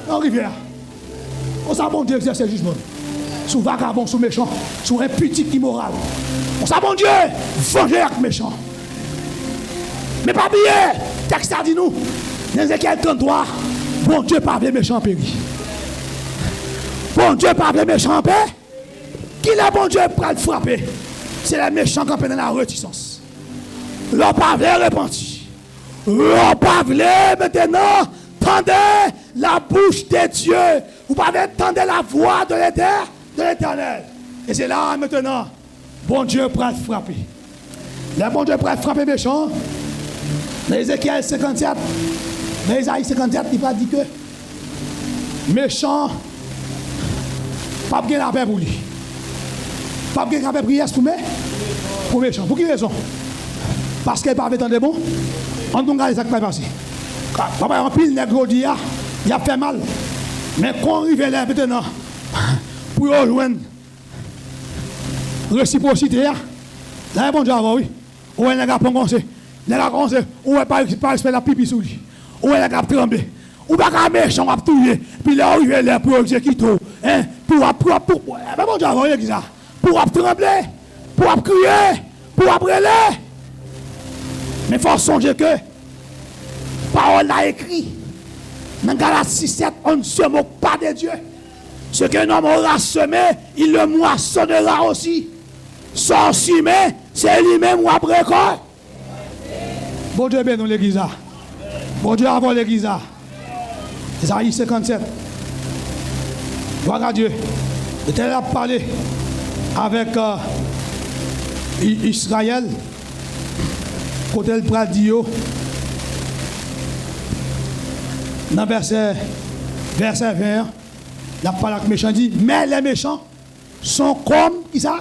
dans la rivière. On sait bon Dieu exercer le jugement. Sous vagabond, sous méchant, sous impudique immoral. On sait bon Dieu venger avec méchant. Mais pas oublier, texte a dit nous, dans Ézéchiel 33, bon Dieu pas les méchants péri. Bon Dieu pas les méchants paix. Qui est bon Dieu pour le frapper? C'est les méchants qui sont dans la réticence. L'on pas voulu repentir. L'on pas voulu maintenant tendez la bouche de Dieu. Vous pas entendre la voix de l'Éternel. Et c'est là maintenant, bon Dieu pour le frapper. Le bon Dieu pour le frapper méchant. Dans Ézéchiel 57, dans Isaïe 57, il va dire que méchant, pas bien la paix pour lui. Pas bien la paix prière pour méchant. Pour quelle raison? Parce qu'il n'a pas de bon. On ne regarde ça qui va passer. Papa, en pile, il a fait mal. Mais quand on arrive là maintenant, pour rejoindre réciprocité, là, bon Dieu, oui. Où est le gars pour commencer? Le gars commence, où est pas faire la pipi sous lui? Où est le gars tremblé? Ou pas méchant à tuer, puis là, il est là pour exécuter. pour bon Dieu, avant l'église, pour trembler, pour crier, pour brûler. Mais il faut songer que parole a écrit dans Galates 6:7, on ne se moque pas de Dieu. Ce qu'un homme aura semé, il le moissonnera aussi. Son semé, c'est lui-même ou après quoi. Bon Dieu bénit l'église. Bon Dieu avant l'église. Isaïe 57. Gloire à Dieu. L'Éternel a parlé avec Israël. Quand elle prend Dio. Dans verset 20, la parole avec méchant dit, mais les méchants sont comme qui ça?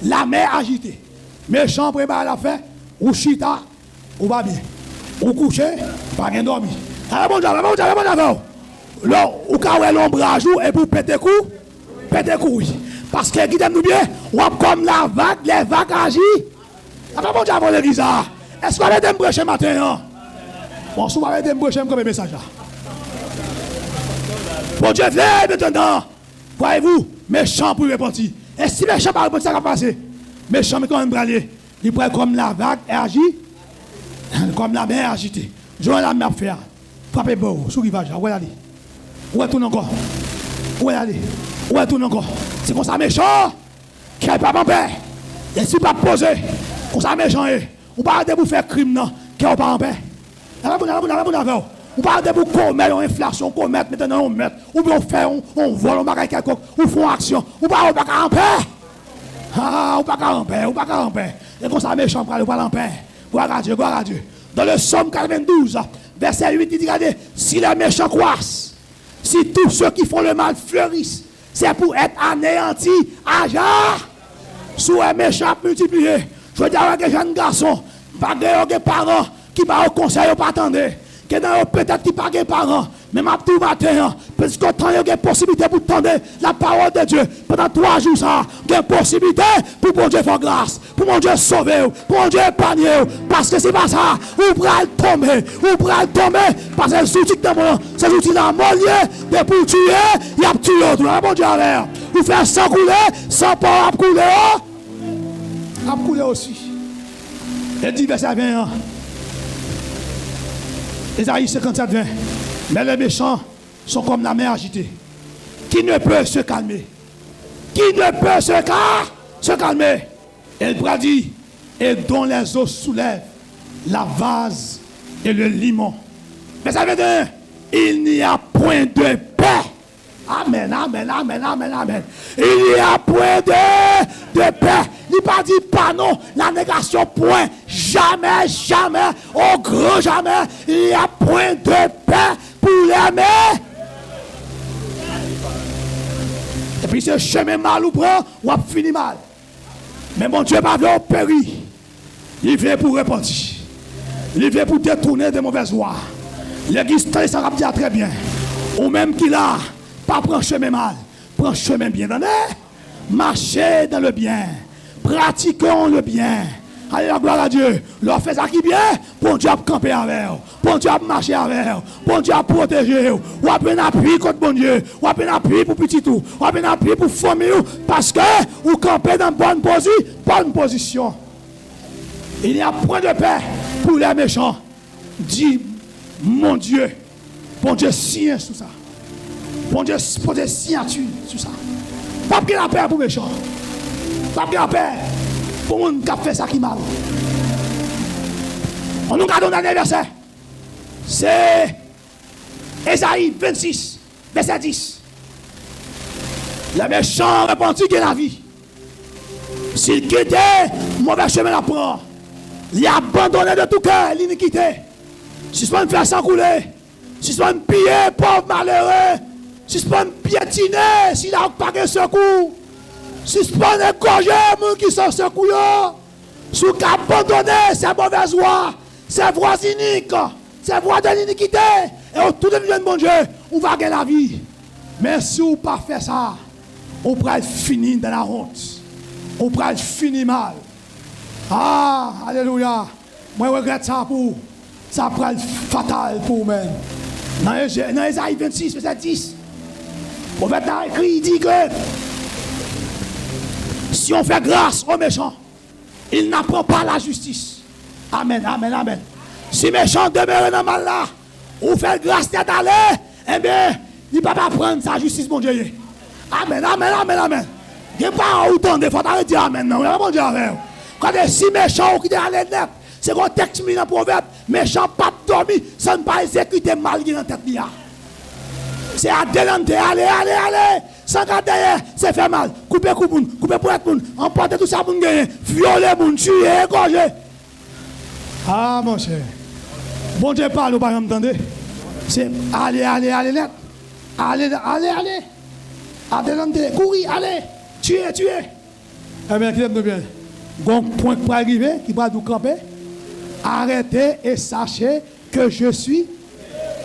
La mer agitée. Méchant prépare la fin, ou chita, ou pas bien. Ou couché, pas bien dormi. Alors bon Dieu, là, ou quand l'ombrage et pour péter coup, oui. Parce que qui t'aime nous bien, ou comme la vague, les vagues agissent. Alors bon Dieu, avant l'église, est-ce qu'on va être brèche matin? Bon, si on va être brèche comme un message là. Bon Dieu, venez maintenant. Voyez-vous, méchant pour repentir. Et si méchant par repentir, ça va passer. Méchant, mais quand même bralé, il pourrait comme la vague et agit, comme la mer agitée. Je vais la mer faire. Frappez beau, sous rivage, où est aller? Où est tout encore? Où est aller? Où est tout encore? C'est comme ça méchant, qui n'est pas mon père. Et si pas posé, comme ça méchant, on va arrêter pour faire crime, non, qui n'est pas en paix. On parle de pour commettre une inflation, commettre maintenant on met, ou bien on fait, on vole, on bagaille quelconque, ou font action, ou pas en paix. Ou pas en paix, ou pas en paix. Et comme ça, méchant, on pas en paix. Gloire à Dieu, gloire à Dieu. Dans le Somme 92, verset 8, il dit, regardez, si les méchants croissent, si tous ceux qui font le mal fleurissent, c'est pour être anéantis à jamais. Sous un méchant multiplié, je veux dire avec un jeune garçon, pas des parents qui va au conseil, pas attendre. Peut-être qu'il pas de parents, mais ma tout matin, parce que tant il y a une possibilité pour tendre la parole de Dieu pendant 3 jours, ça, il y a une possibilité pour mon Dieu faire grâce, pour mon Dieu sauver, pour mon Dieu épargner, parce que c'est pas ça, ou pour tomber, parce que ces outils ces outils-là, mon lieu, de pour tuer, il y a tué tout, mon Dieu à l'air, ou faire sans couler, sans pas couler, couler aussi. Et dit verset 20. Isaïe 57, 20. Mais les méchants sont comme la mer agitée, qui ne peut se calmer. Qui ne peut se calmer. Elle bradit, et dont les eaux soulèvent la vase et le limon. Mais ça veut dire, il n'y a point de paix. Amen, amen, amen, amen, amen. Il n'y a point de paix. Il n'y a pas dit pas non, la négation point. Jamais, jamais, au grand jamais, il n'y a point de paix pour l'aimer. Et puis ce chemin mal ou prend, ou a fini mal. Mais mon Dieu, pas venu périr. Il vient pour repentir. Il vient pour détourner de mauvaises voies. L'église, ça va dire très bien. Ou même qu'il a, pas prendre chemin mal, prendre chemin bien. Marchez dans le bien. Pratiquons le bien. Allez, la gloire à Dieu. Leur fait ça qui bien. Bon Dieu a campé avec eux. Bon Dieu a marché avec eux. Bon Dieu a protégé eux. Ou a bien appui contre bon Dieu. Ou a bien appui pour petit tout. Ou a bien appui pour famille. Parce que vous campez dans bonne position. Il n'y a point de paix pour les méchants. Dit mon Dieu. Bon Dieu signe sur ça. Bon Dieu pose signature sur ça. Pas de la paix pour les méchants. Pas de la paix pour les gens qui ont fait ça qui mal. On nous garde dans le verset. C'est Esaïe 26, verset 10. Le méchant repentit de la vie. S'il quittait, mauvais chemin à prendre. Il a abandonné de tout cœur l'iniquité. Si ce n'est pas faire sans couler, si ce n'est pas piller, pauvre malheureux, si ce n'est pas piétiner, s'il n'a pas de secours, si ce n'est pas égorger les gens qui sont secours, si vous abandonnez ces mauvaises voies, ces voies iniques, ces voies de l'iniquité, et autour de de bon Dieu, on va gagner la vie. Mais si vous ne pas faire ça, on pourra finir dans la honte. On pourra finir mal. Ah, alléluia. Moi, je regrette ça pour ça pourra être fatal pour vous-même. Dans Esaïe 26, verset 10. Le prophète a écrit, il dit que si on fait grâce aux méchants, il n'apprend pas la justice. Amen, amen, amen. Si méchant demeure dans le mal là, ou fait grâce d'être allé, eh bien, il ne peut pas prendre sa justice, mon Dieu. Amen, amen, amen, amen. Il n'y a pas autant de fois de dire amen, non, mon Dieu. Quand si méchant qui est allé net, c'est qu'on texte dans le proverbe, méchant pas dormi, ça ne pas exécuter mal dans la tête. C'est à délanter, allez, allez, allez. Sans garder, c'est faire mal. Couper pour être moun, emporter tout ça pour gagner. Violer moun, tuer, égorger. Ah, mon cher. Bon Dieu parle, vous ne m'entendez? C'est allez, allez, allez, net. Allez, allez, allez. Adelante, courir, allez. Tuer, tuer. Eh bien, qui aime bien? Bon point pour arriver, qui va nous camper. Arrêtez et sachez que je suis.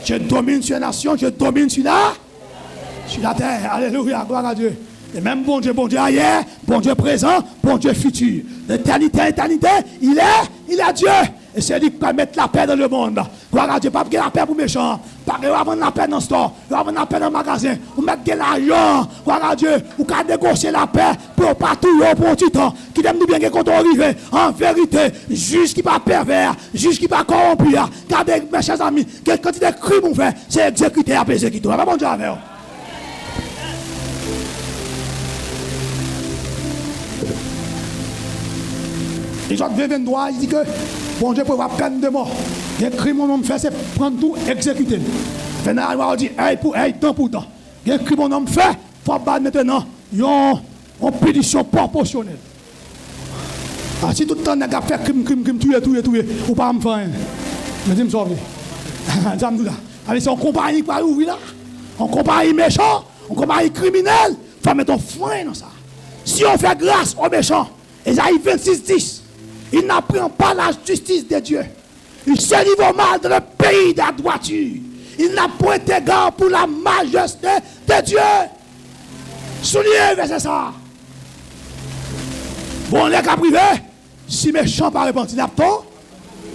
Je domine sur la nation, je domine sur la terre. Alléluia, gloire à Dieu. Et même bon Dieu hier, bon Dieu présent, bon Dieu futur. D'éternité à éternité, il est Dieu. Et c'est lui qui va mettre la paix dans le monde. Gloire à Dieu, pas que la paix pour les méchants. Pas que avoir la paix dans le store, avoir la paix dans le magasin. Ou mettre de l'argent, gloire à Dieu. Ou qu'à négocier la paix pour partout, pour un petit temps. Qui aime nous bien que quand on arrive, en vérité, juge qui pas pervers, juge qui pas corrompu. Regardez, mes chers amis, quelle quantité de crimes on fait, c'est exécuter après exécuter. On va bon Dieu avec vous. Et Jean 23, il dit que bon Dieu peut avoir peine de mort. Les crimes mon homme fait, c'est prendre tout, exécuter. Maintenant, il dit, temps pour temps. Les crimes mon homme fait, il faut battre maintenant une pétition proportionnelle. Si tout le temps, on a fait crime, tuer, ou pas me faire. Mais dis-moi, sauver. Allez, c'est une compagnie qui va ouvrir là. On compagnie méchant, on compagnie criminel. Il faut mettre un frein dans ça. Si on fait grâce aux méchants, Ésaïe 26:10. Il n'apprend pas la justice de Dieu. Il se livre mal dans le pays de la droiture. Il n'a point égard pour la majesté de Dieu. Soulignez, verset ça. Bon, les cas privés, si méchant par repenti, n'a pas.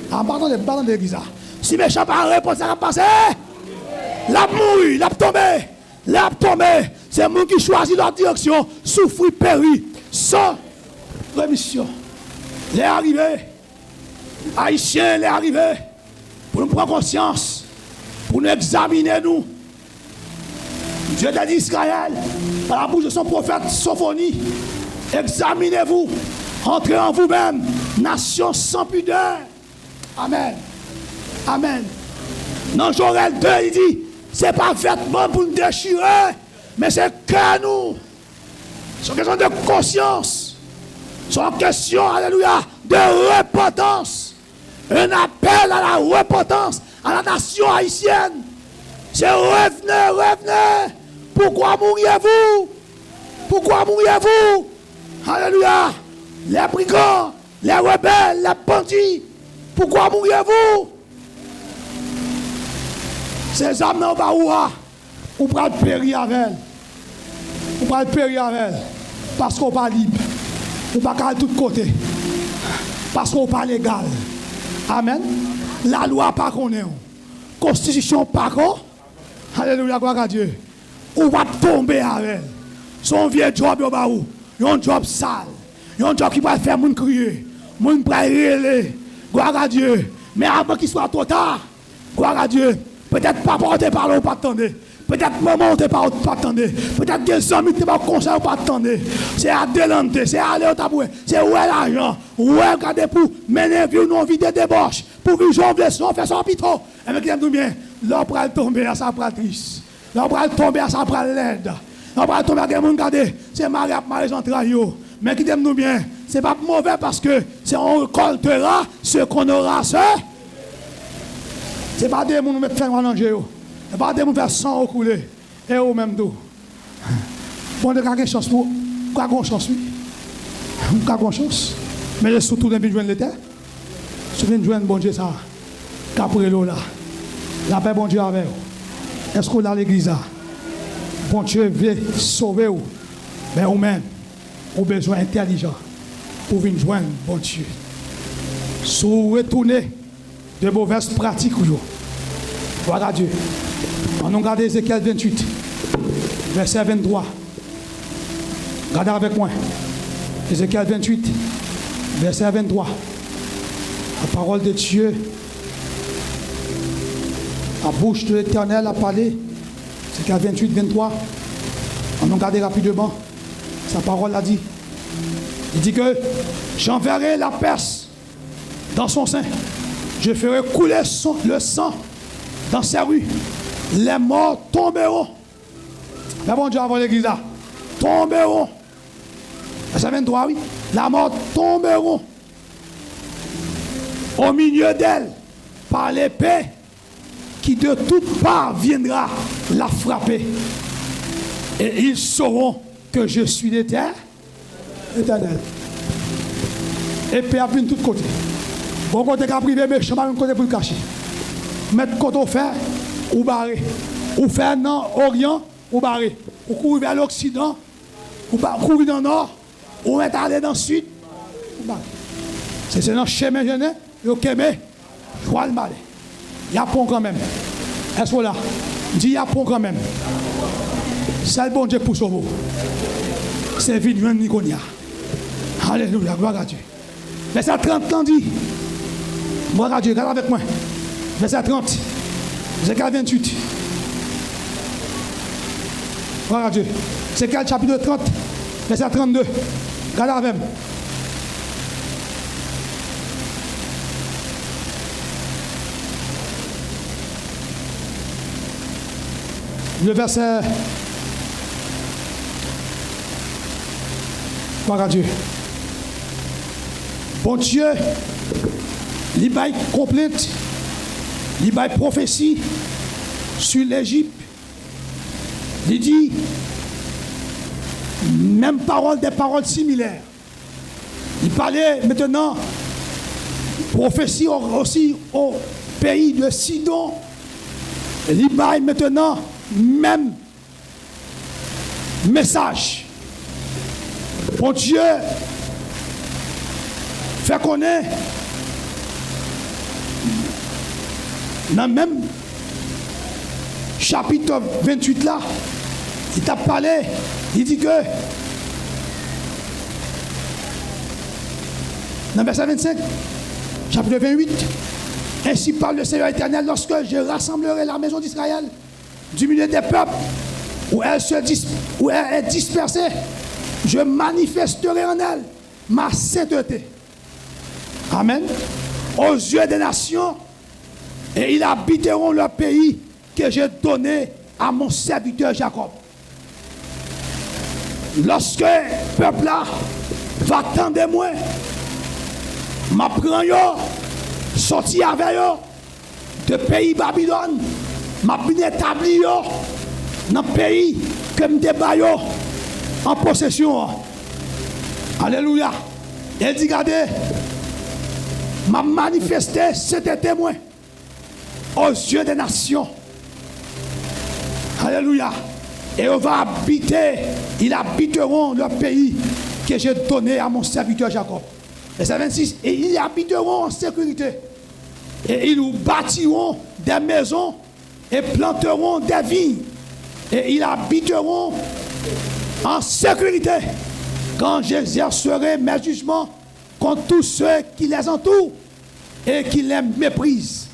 Pardon de l'église. Si méchant par repenti, ça va passer. La mouille, la tombé. C'est le monde qui choisit leur direction, souffrir, périr, sans rémission. Les arrivés, Haïtiens, les arrivés, pour nous prendre conscience, pour nous examiner nous. Dieu t'a dit Israël, par la bouche de son prophète Sophonie, examinez-vous, entrez en vous-même, nation sans pudeur. Amen. Amen. Dans Joël 2, il dit, c'est pas vêtement pour nous déchirer, mais c'est que nous. C'est une question de conscience. C'est une question, alléluia, de repentance. Un appel à la repentance à la nation haïtienne. C'est revenez. Pourquoi mourriez-vous? Pourquoi mourriez-vous? Alléluia. Les brigands, les rebelles, les bandits. Pourquoi mourriez-vous? Ces âmes n'ont pas où on va périr avec elles. On va périr avec elles. Parce qu'on n'est pas libre. On ne peut pas de tous côtés. Parce qu'on n'est pas légal. Amen. La loi pas qu'on est. Constitution pas qu'on. Alléluia, gloire à Dieu. On va tomber avec elle. Son vieux job, un job sale. Un job qui va faire moun crier. Moun va râler. Gloire à Dieu. Mais avant qu'il soit trop tard, gloire à Dieu. Peut-être pas porté par l'eau, pas attendre. Peut-être maman, tu pas attendre. Peut-être des amis, tu pas conseil, pas attendre. C'est à délanter, c'est à aller au taboué. C'est où est l'argent? Où est regarder pour mener une vie de débauche? Pour vivre son blessure, faire son pito. Et bien, qui aime tout bien, l'homme va tomber à sa pratrice. L'homme va tomber à sa l'aide. L'homme va tomber à des gens qui c'est Marie à Marie Jean-Traillot. Mais qui aime nous bien, c'est pas mauvais parce que c'est on récoltera ce qu'on aura ce. C'est pas des gens qui mettent faire manger. Ce n'est pas des gens qui faire sang couler. Et eux même tout. Bon, de quelque chance pour. Quoi chance, oui. Quoi chance. Mais surtout, de joindre l'été. Si vous joindre bon Dieu, ça. Capre l'eau là. La paix, bon Dieu, avec vous. Est-ce qu'on a l'église là? Bon Dieu veut sauver vous. Mais vous-même, vous avez besoin intelligent pour venir joindre bon Dieu. Si vous retournez de mauvaises pratiques, gloire à Dieu. On regarde Ézéchiel 28, verset 23. Regardez avec moi. Ézéchiel 28, verset 23. La parole de Dieu, la bouche de l'Éternel a parlé. Ézéchiel 28, 23. On regarde rapidement. Sa parole a dit. Il dit que j'enverrai la peste dans son sein. Je ferai couler le sang dans ses rues. Les morts tomberont. Mais bon Dieu, avant l'église là, tomberont. Verset 23, oui. La mort tomberont au milieu d'elle par l'épée qui de toutes parts viendra la frapper. Et ils sauront que je suis l'Éternel. Épée à venir de tous côtés. Bon côté qui a privé, méchant, même côté pour le cacher. Mettre côté au fer, ou barré. Ou faire dans l'Orient, ou barré. Ou courir vers l'Occident, ou courir dans le Nord, ou mettre aller dans le Sud, ou barré. C'est dans le chemin jeune, et au Kémé, je vois le mal. Il y a pont quand même. Est-ce que là? Dis, il y a pont quand même. C'est le bon Dieu pour sauver. C'est vide, Niconia. Alléluia, gloire à Dieu. Verset 30, on dit. Gloire à Dieu, regarde avec moi. Verset 30. Verset 28. Gloire à Dieu. C'est quel chapitre 30? Verset 32. Regarde avec moi. Le verset. Gloire à Dieu. Bon Dieu, il baille complète, il baille prophétie sur l'Égypte. Il dit, même parole, des paroles similaires. Il parlait maintenant, prophétie aussi au pays de Sidon. Il baille maintenant, même message. Bon Dieu, fait connaître dans le même chapitre 28 là, il t'a parlé, il dit que dans le verset 25, chapitre 28, ainsi parle le Seigneur éternel, lorsque je rassemblerai la maison d'Israël du milieu des peuples où elle est dispersée, je manifesterai en elle ma sainteté. Amen. Aux yeux des nations, et ils habiteront le pays que j'ai donné à mon serviteur Jacob. Lorsque le peuple là va attendre moi, m'a prend yo, sorti avec yo de pays Babylone, m'a établi yo dans le pays que me débat yo en possession. Alléluia. Il dit, regardez, m'a manifesté cet témoin aux yeux des nations. Alléluia. Et on va habiter, ils habiteront le pays que j'ai donné à mon serviteur Jacob. Verset 26, et ils habiteront en sécurité. Et ils bâtiront des maisons et planteront des vignes. Et ils habiteront en sécurité quand j'exercerai mes jugements contre tous ceux qui les entourent et qui les méprisent.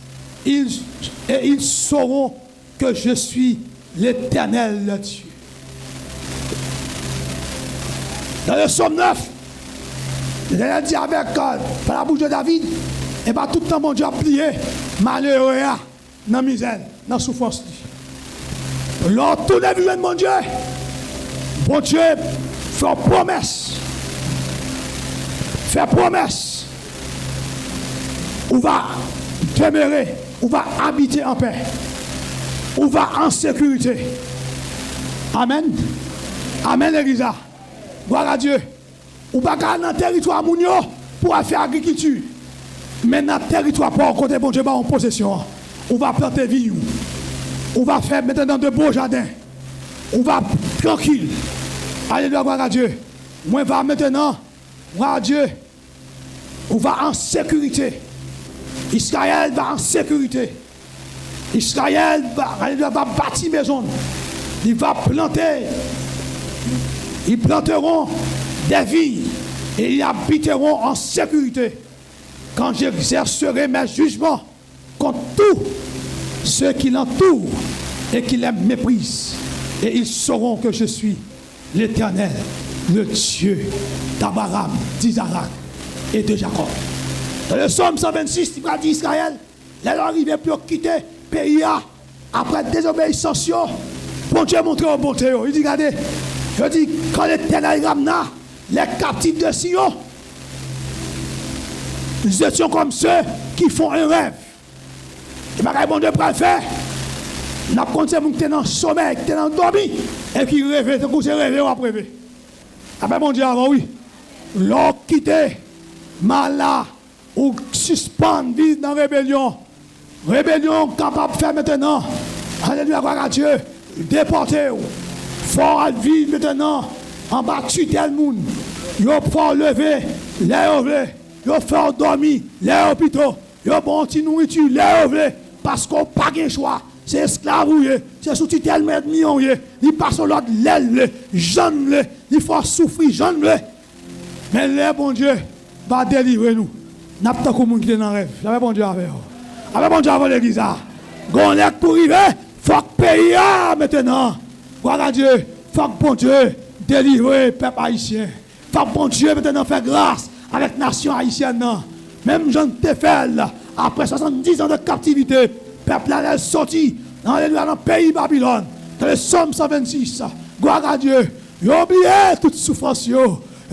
Ils sauront que je suis l'Éternel le Dieu. Dans le psaume 9, l'Éternel dit avec par la bouche de David, et bien tout le temps mon Dieu a plié malheureux dans la misère, dans la souffrance. Lors tout les visions de mon Dieu, bon Dieu fait promesse. Fait promesse. On va demeurer, on va habiter en paix. On va en sécurité. Amen. Amen, l'église. Gloire à Dieu. On va pas dans le territoire mounio pour faire agriculture. Mais dans le territoire pour côté bon Dieu en possession. On va planter vignes. On va faire maintenant de beaux jardins. On va tranquille. Alléluia, gloire à Dieu. Moi, va maintenant, gloire à Dieu. On va en sécurité. Israël va en sécurité. Israël va bâtir maison. Il va planter. Ils planteront des vignes et ils habiteront en sécurité. Quand j'exercerai mes jugements contre tous ceux qui l'entourent et qui les méprisent. Et ils sauront que je suis l'Éternel, le Dieu d'Abraham, d'Isaac et de Jacob. Dans le psaume 126, il va dire Israël, les arrivés pour quitter le pays après désobéissance. Bon Dieu montre au bonté. Il dit, regardez, je dis, quand l'Éternel ramena les captifs de Sion, nous étions comme ceux qui font un rêve. Et pas bon Dieu pour le faire. Nous avons compté qui étaient dans le sommeil, qui étaient dans le dormi, et qui rêvaient, tant qu'on s'est rêvé, on a rêvé. Après bon Dieu avant, oui. L'on quitté, malade, ou suspendre, vivre dans la rébellion. Rébellion capable de faire maintenant. Alléluia, gloire à Dieu. Déporter. Fort vivre maintenant. En bas de tutelle monde. Yo fort lever, les ouvler. Yo fort dormir, les hôpitaux. Yo bon petit nourriture, les ouvler. Parce qu'on n'a pas de choix. C'est esclave, c'est sous tutelle mettre million. Il passe sur l'autre, l'aile, jeune, il faut souffrir, jeune. Mais le bon Dieu va délivrer nous. N'a pas de monde qui est dans le rêve. Le bon Dieu avec vous. Avec bon Dieu avant l'église. Gon est pour arriver, faut que payer maintenant. Gloire à Dieu, faut que bon Dieu délivre le peuple haïtien. Faut que bon Dieu maintenant faire grâce avec la nation haïtienne. Même Jean Tefel, après 70 ans de captivité, le peuple a sorti dans le pays Babylone. Dans le psaume 126. Gloire à Dieu. Il a oublié toute souffrance. Il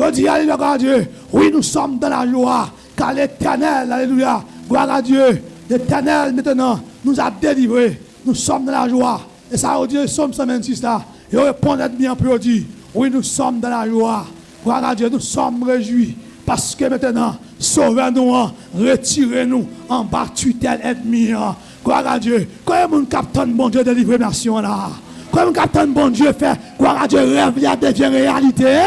a dit, alléluia, gloire à Dieu. Oui, nous sommes dans la joie. Car l'Éternel, alléluia, gloire à Dieu. L'Éternel, maintenant, nous a délivrés. Nous sommes dans la joie. Et ça, on dit, le psaume 126 là. Il répond bien pour dire, oui, nous sommes dans la joie. Gloire à Dieu, nous sommes réjouis. Parce que maintenant, sauvez-nous, retirez-nous en bas tutelle ennemi. Gloire à Dieu. Quand mon capitaine, bon Dieu, délivre nation là. Quand mon capitaine, bon Dieu, fait, gloire à Dieu, rêve, il devient réalité.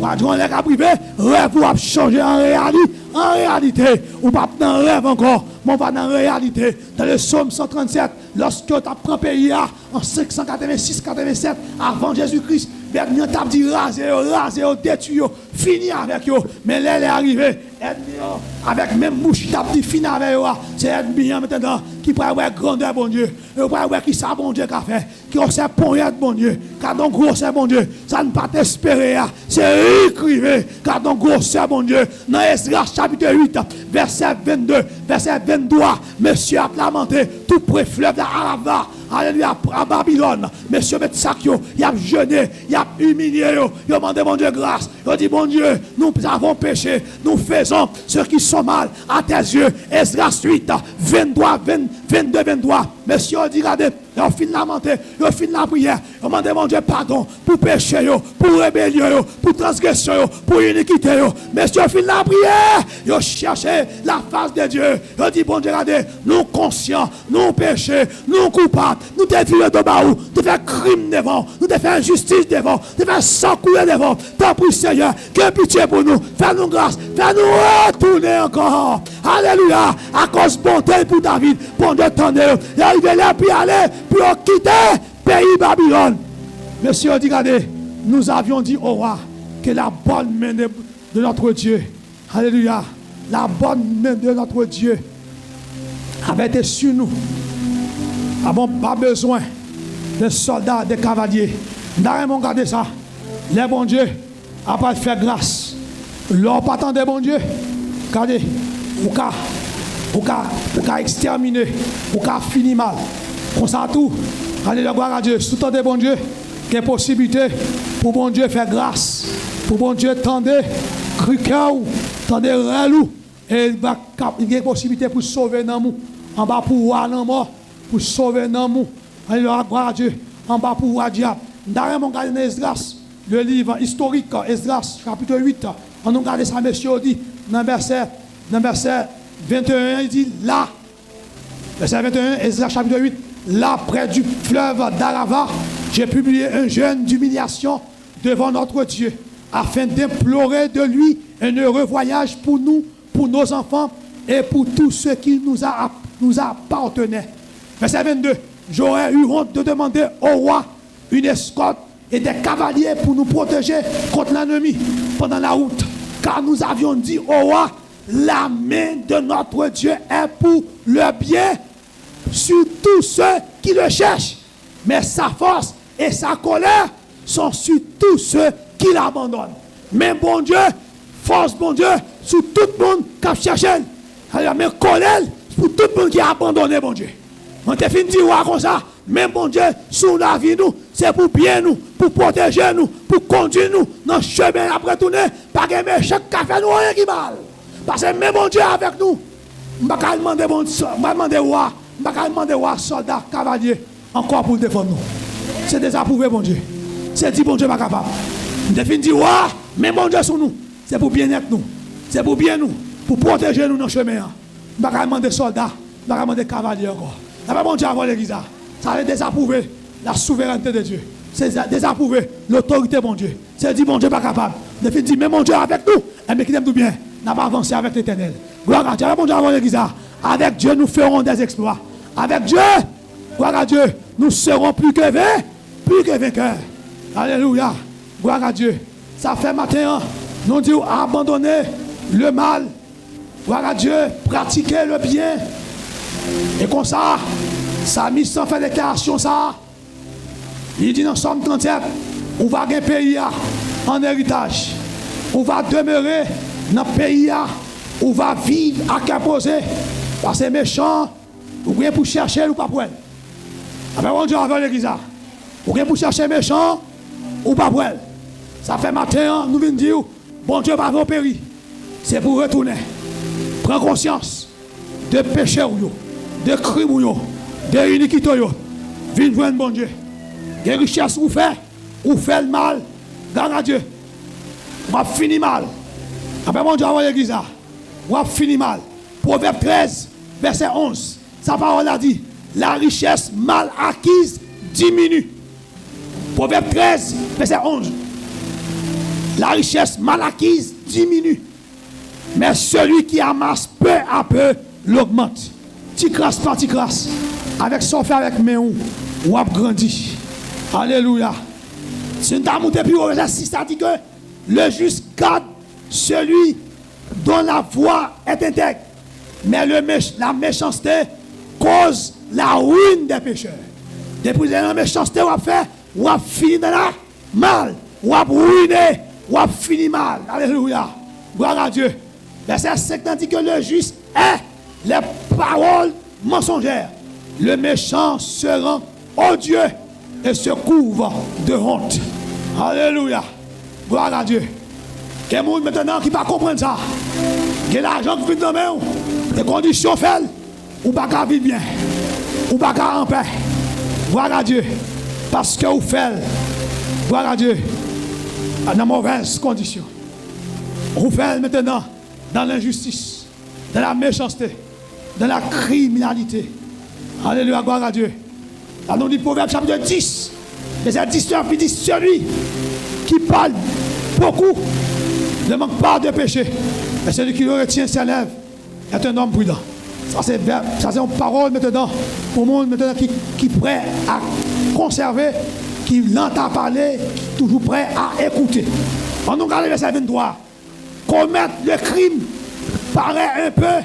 Quand on est privé, rêve va changer en réalité. En réalité, ou pas dans le rêve encore, mais on va dans la réalité. Dans le psaume 137, lorsque tu prends pays en 586-87, avant Jésus-Christ, Bernier t'a dit raser, détruire, finir avec eux. Mais là, elle est arrivée, avec même bouche, t'a dit finir avec eux. C'est ennemi maintenant qui pourrait avoir grandeur, bon Dieu. Et pourrait avoir qui ça, bon Dieu, qu'a fait. Qui a fait pour rien, bon Dieu. Car donc, gros, c'est bon Dieu. Ça ne peut pas t'espérer. C'est écrivé. Car donc, gros, c'est bon Dieu. Dans Esdras, chapitre 8, verset 22, verset 23, monsieur a lamenté tout près fleuve d'Arava. Alléluia, à Babylone. Monsieur Betsakio, il a jeûné, il a humilié, il a demandé mon Dieu grâce. Il a dit, mon Dieu, nous avons péché, nous faisons ceux qui sont mal à tes yeux. Esdras 8, 22, 23. Monsieur a dit, regardez, il a fini de lamenter, il a fini de la prière. Il a demandé mon Dieu pardon pour péché, pour rébellion, pour transgression, pour iniquité. Monsieur a fini de la prière. Il a cherché la face de Dieu. Il a dit, bon Dieu, regardez, nous conscients, nous péchés, nous coupables. Nous te violé de baou, nous te fait crime devant, nous te fait injustice devant, nous te fait sang couler devant. Tant pis Seigneur, que pitié pour nous, fais-nous grâce, fais-nous retourner encore. Alléluia, à cause de bonté pour David, bon Dieu t'en-est. Il est arrivé là, puis aller, puis quitter le pays Babylone. Monsieur dit, regardez, nous avions dit au roi que la bonne main de notre Dieu, alléluia, la bonne main de notre Dieu avait été sur nous. Nous n'avons pas besoin de soldats, de cavaliers. Nous n'avons pas regardé ça. Les bons dieux, après faire grâce. L'on pas tant de bons dieux. Regardez, ou qu'à exterminer, ou qu'à finir mal. Comme ça tout, allez la gloire à Dieu. Sous tant de bons dieux, il y a une possibilité pour bon Dieu faire grâce. Pour bon Dieu tendre, criquet, tendre relou. Et il y a une possibilité pour sauver nous. En bas pour voir nous mort. Pour sauver nous. Alléluia, gloire à Dieu. En bas pour voir diable. Nous avons regardé Esdras, le livre historique, Esdras, chapitre 8. On a regardé ça, monsieur dit, dans le verset 21, il dit là. Verset 21, Esdras, chapitre 8. Là, près du fleuve d'Arava, j'ai publié un jeûne d'humiliation devant notre Dieu, afin d'implorer de lui un heureux voyage pour nous, pour nos enfants et pour tous ceux qui nous appartenaient. Verset 22. J'aurais eu honte de demander au roi une escorte et des cavaliers pour nous protéger contre l'ennemi pendant la route. Car nous avions dit au roi, la main de notre Dieu est pour le bien sur tous ceux qui le cherchent. Mais sa force et sa colère sont sur tous ceux qui l'abandonnent. Mais bon Dieu, force bon Dieu, sur tout le monde qui cherche. Alors, mais colère pour tout le monde qui a abandonné bon Dieu. On te fin dire comme ça, mais bon Dieu, sur la vie nous, c'est pour bien nous, pour protéger nous, pour conduire nous dans le chemin après tourner, pas que méchant qui fait nous rien qui mal. Parce que même bon Dieu avec nous, je ne vais pas demander bon Dieu, je vais demander roi, soldat, cavalier, encore pour défendre nous. C'est désapprouvé bon Dieu. C'est dit bon Dieu pas capable. On te fin dire mais bon Dieu sur nous, c'est pour bien-être nous, c'est pour bien nous, pour protéger nous dans le chemin. Je ne vais pas demander soldats, je ne vais pas demander cavalier encore. Ça va bon Dieu avant l'église. Ça va désapprouver la souveraineté de Dieu. C'est désapprouver l'autorité de bon Dieu. C'est dit bon Dieu pas capable. De fait dit mais mon Dieu avec nous. Et mais qui aime tout bien. N'a pas avancé avec l'Éternel. Gloire à Dieu. Bon Dieu avant l'église. Avec Dieu nous ferons des exploits. Avec Dieu, gloire à Dieu, nous serons plus que vainqueurs. Alléluia. Gloire à Dieu. Ça fait matin, nous disons abandonner le mal. Gloire à Dieu, pratiquer le bien. Et comme ça, sa mission fait déclaration ça. Il dit dans Somme 37, on va gagner pays en héritage. On va demeurer dans le pays, on va vivre à qu'imposer. Parce que méchant, ou bien pour chercher ou pas pour elle. Après, on dit avant l'église, ou bien pour chercher méchant ou pas pour elle. Ça fait matin, nous venons dire, bon Dieu va vous périr. C'est pour retourner. Prends conscience de péché, de crime, de iniquité. Viens joindre bon Dieu. Des richesses ou fait le mal. Garde à Dieu. On va finir mal. Après, mon Dieu, avant l'église, on va finir mal. Proverbe 13, verset 11. Sa parole a dit, la richesse mal acquise diminue. Proverbe 13, verset 11. La richesse mal acquise diminue. Mais celui qui amasse peu à peu l'augmente. Ti crasse par ti crasse. Avec son fait avec Méon, ou a grandi. Alléluia. Si nous avons monté plus au verset 6, ça dit que le juste garde celui dont la voie est intègre. Mais la méchanceté cause la ruine des pécheurs. Depuis la méchanceté, on a fait, on a fini dans la mal. On a ruiné, on a fini mal. Alléluia. Gloire à Dieu. Verset 5 dit que le juste est les paroles mensongères. Le méchant se rend odieux et se couvre de honte. Alléluia. Gloire à Dieu. Il y a des gens maintenant qui ne peuvent pas comprendre ça. Il y a l'argent qui vient dans la main. Des conditions faites. Ou pas qu'à vivre bien. Ou pas qu'à en paix. Gloire à Dieu. Parce que vous faites. Gloire à Dieu. Dans mauvaises conditions. Vous faites maintenant dans l'injustice, dans la méchanceté, dans la criminalité. Alléluia, gloire à Dieu. Alors, nous dit Proverbe chapitre 10, verset 19, il dit celui qui parle beaucoup ne manque pas de péché. Et celui qui le retient ses lèvres est un homme prudent. Ça, c'est une parole maintenant pour le monde maintenant qui est prêt à conserver, qui l'entend parler, qui est toujours prêt à écouter. On nous regarde le verset 23. Commettre le crime paraît un peu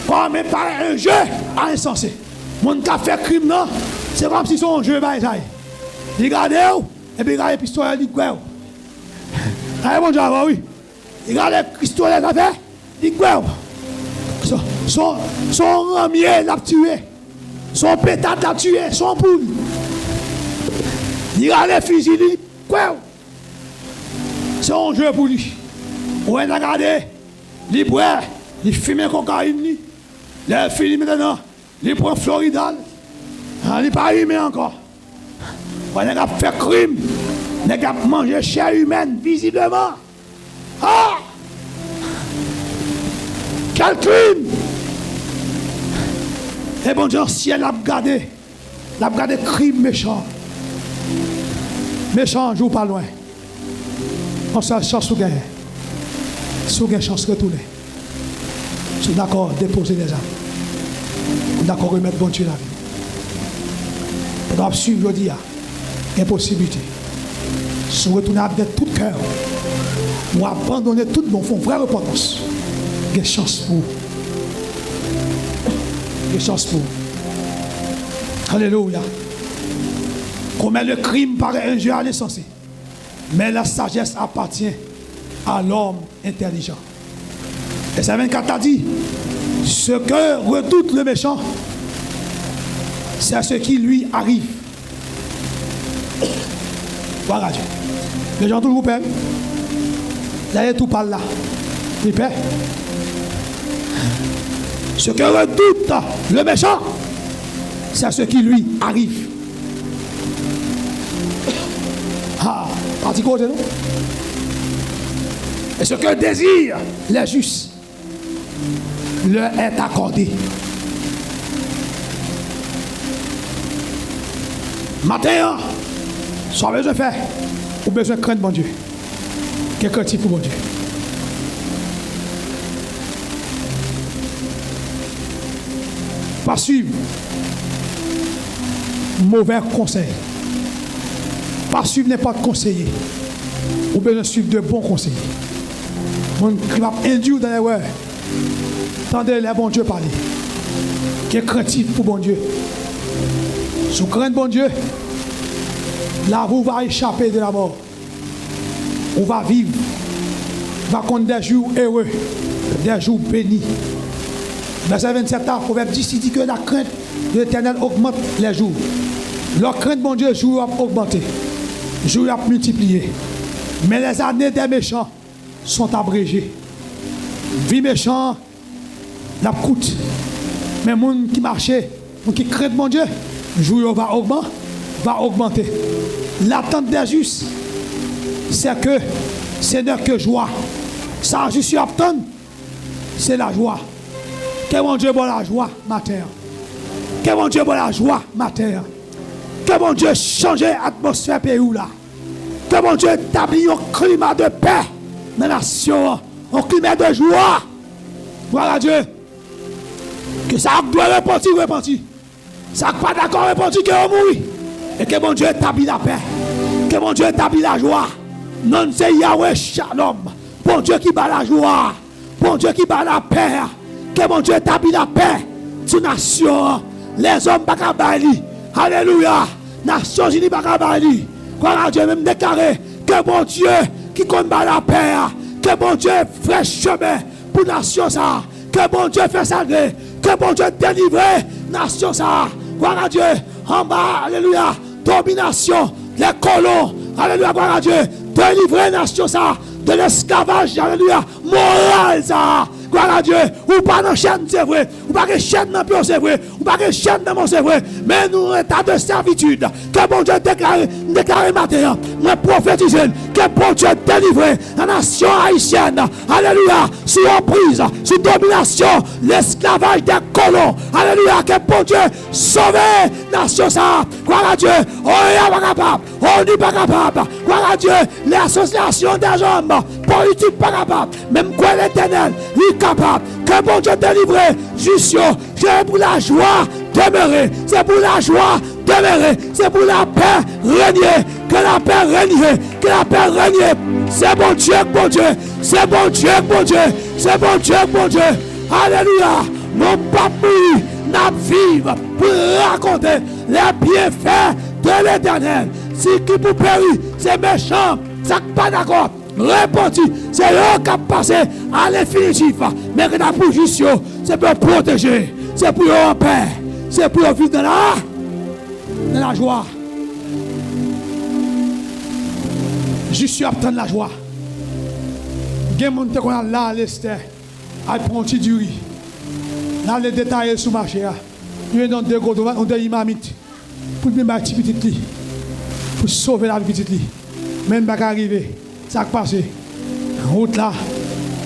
comme paraît un jeu à insensé. Mon qui a fait crime, non, c'est comme si son jeu va essayer. Il regarde et puis il regarde le pistolet, il dit quoi? Ah bon Dieu, oui. Il regarde le pistolet, il a fait, il dit quoi? Son ramier l'a tué. Son pétard l'a tué, son poule. Il regarde le fusil, il dit quoi? C'est un jeu pour lui. Où il a regardé, il boit, il fume cocaïne, il fini maintenant, il prend Floridal, il n'est pas humain encore. Il a fait crime, il a mangé chair humaine, visiblement. Ah! Quel crime! Et bon Dieu, si elle a regardé crime méchant. Méchant, joue pas loin. On se chance ou gagne. Si vous avez une chance de retourner, si vous êtes d'accord, déposer les armes. Vous êtes d'accord, remettre bon Dieu la vie. Vous devez suivre aujourd'hui. Impossibilité. Si vous retournez avec tout cœur, ou abandonner tout bon fond, vraie repentance, il y a chance pour vous. Il y a chance pour vous. Alléluia. Comme le crime paraît injure à l'insensé, mais la sagesse appartient à l'homme intelligent. Et ça 24 a dit, ce que redoute le méchant, c'est ce qui lui arrive. Voilà Dieu. Les gens toujours peur. Vous allez tout par là. Il paie. Ce que redoute le méchant, c'est ce qui lui arrive. Ah, parti côté, non? Et ce que désire les justes leur est accordé. Matin, soit besoin de faire, ou besoin de craindre mon Dieu. Quel craintif pour mon Dieu. Pas suivre mauvais conseil. Pas suivre n'importe conseiller. Ou besoin de suivre de bons conseillers. Mon qui va induire dans l'erreur. Tendez les bon Dieu parler. Quel craintif pour bon Dieu. Sous crainte bon Dieu, là vous va échapper de la mort. On va vivre. Va compter des jours heureux, des jours bénis. Verset 27, Proverbe 10, il dit que la crainte de l'Éternel augmente les jours. Leur crainte, mon Dieu, jour a augmenté, jour a multiplié. Mais les années des méchants sont abrégées. Vie méchant, la coûte. Mais les gens qui marchaient, qui craignent mon Dieu, jour va augmenter. L'attente des justes, c'est que c'est n'est que joie. Ça, je suis attendre, c'est la joie. Que mon Dieu bon la joie, matin. Que mon Dieu bon la joie, matin. Que mon Dieu change l'atmosphère pays là. Que mon Dieu établit un climat de paix dans la nation, un climat de joie. Voilà Dieu. Que ça doit repentir. Ça pas d'accord repentir que on mourit. Et que mon Dieu établit la paix. Que mon Dieu établit la joie. Non, c'est Yahweh Shalom. Bon Dieu qui bat la joie. Bon Dieu qui bat la paix. Que mon Dieu établit la paix sur la nation. Les hommes bakabali. Alléluia. Nations Unies bakabali. Voilà Dieu même déclaré que bon Dieu qui combat la paix. Que bon Dieu fait chemin pour la nation ça. Que bon Dieu fait salver. Que bon Dieu délivre la nation ça. Voilà Dieu. En bas. Alléluia. Domination. Les colons. Alléluia. Voilà Dieu. Délivrer la nation ça. De l'esclavage. Alléluia. Moral ça. Gloire à Dieu, ou pas dans la chaîne, c'est vrai, ou pas de chaîne dans le pied, c'est vrai, ou pas de chaîne dans mon, c'est vrai, mais nous, un état de servitude, que bon Dieu déclare matin, nous prophétisons, que bon Dieu délivre la nation haïtienne, alléluia, sous emprise, sous domination, l'esclavage des colons, alléluia, que bon Dieu sauve la nation, ça, gloire à Dieu, on n'est pas capable, on n'est pas capable, gloire à Dieu, l'association des hommes, politique pas capable, même quoi l'Éternel, capable, que bon Dieu délivre, juste, c'est pour la joie demeurer, c'est pour la joie demeurer, c'est pour la paix régner, que la paix règne, que la paix règne, c'est bon Dieu, c'est bon Dieu, c'est bon Dieu, alléluia, mon papa, n'a vivre pour raconter les bienfaits de l'Éternel, si qui pour périr, c'est méchant, ça pas d'accord. Répondit, c'est eux qui ont passé à l'infinitif. Mais que la position, c'est pour protéger, c'est pour eux en paix, c'est pour vivre dans la joie. Je suis obtenu la joie. Il y a des gens qui sont là à l'est, à prendre du riz. Là, les détails sur le marché. Il y a des gros imamites pour bien battre petit petit, pour sauver la petite. Même pas arriver. Ça qui passe, la route là,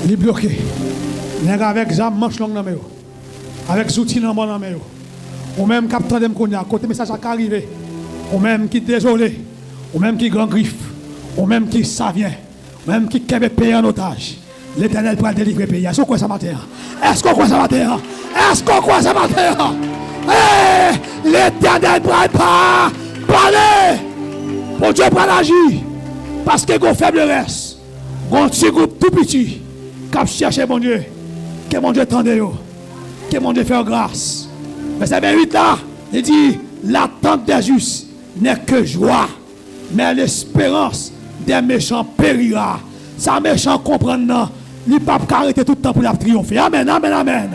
elle est bloquée. Avec des manches longues dans les avec des outils dans les mains. Ou même capteur de Mkonia, côté message qui arrive. Ou même qui désolé. Ou même qui grand griffe. Ou même qui ça vient. Ou même qui kebe pays en otage. L'Éternel pourra délivrer le pays. Est-ce qu'on croit ça matin? Est-ce qu'on croit ça matin? Est-ce qu'on croit ça matin? L'Éternel pourra pas parler. Bon Dieu prend l'agir. Parce que vous faiblesse. Un petit groupe tout petit. Qui cherche bon Dieu. Que mon Dieu tende yo. Que mon Dieu fait grâce. Verset 28 là. Il dit, l'attente des justes n'est que joie. Mais l'espérance des méchants périra. Ça méchant comprendre. Il ne peut pas arrêter tout le temps pour la triompher. Amen, amen, amen.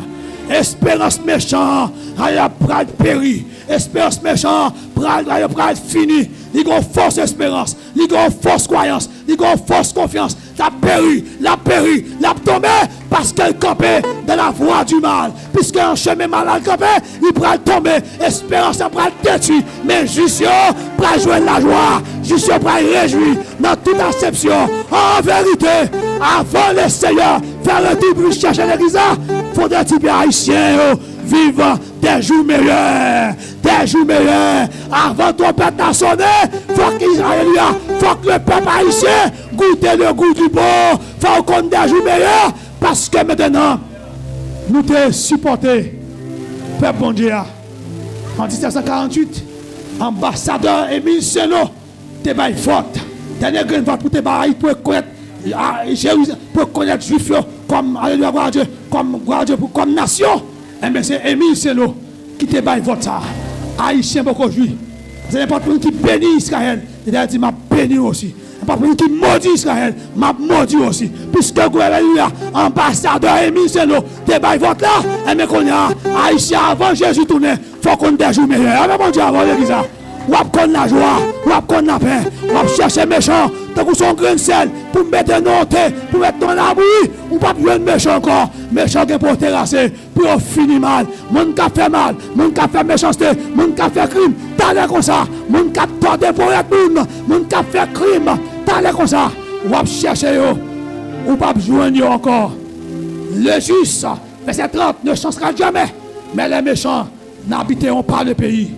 Espérance méchant, il a péri. Espérance méchant, il a fini. Il a une force espérance. Il a une force croyance. Il a une force confiance. La péri, la tombé parce qu'elle campait dans la voie du mal. Puisqu'un chemin mal à camper, il pourra tomber. Espérance pourra détruire. Mais juste pour jouer la joie. Juste pour réjouir dans toute acception. En vérité, avant le Seigneur, faire le tout pour chercher l'église, il faudrait que les haïtiens vivent des jours meilleurs. Des jours meilleurs. Avant ton peuple à sonner, il faut que le peuple haïtien goûte le goût du bon. Il faut qu'on ait des jours meilleurs. Parce que maintenant, nous te supporté, peuple bon Dieu. En 1748, ambassadeur Émile Seno, te baille forte. Dernier grain vote pour te bailler pour connaître Jérusalem, pour connaître Juif comme alléluia gloire à Dieu, comme nation. Et bien c'est Émile Seno qui te baille vote ça. Haïtien beaucoup juif. C'est n'importe qui bénit Israël. Il a dit m'a béni aussi. Pas pour qui maudit Israël, m'a maudit aussi. Puisque alléluia, ambassadeur Émile Seno, te baille vote là, et mais qu'on a Haïtien avant Jésus tourné, faut qu'on ait des jours meilleurs. Amen, mon Dieu, avant l'église. Ou qu'on la joie, ou qu'on la paix, ou chercher méchant, tant qu'on son grain de sel, pour mettre un noté, pour mettre dans l'abri, ou pas plus de méchant encore, méchant qui pour terrasser, pour finir mal, mon qui fait mal, mon qui fait méchanceté, mon qui fait crime, t'as comme ça, mon qui tordé pour être monde, mon qui fait crime, t'as comme ça, ou chercher yo, ou pas joindre encore. Le juste, verset 30, ne changera jamais, mais les méchants n'habiteront pas le pays.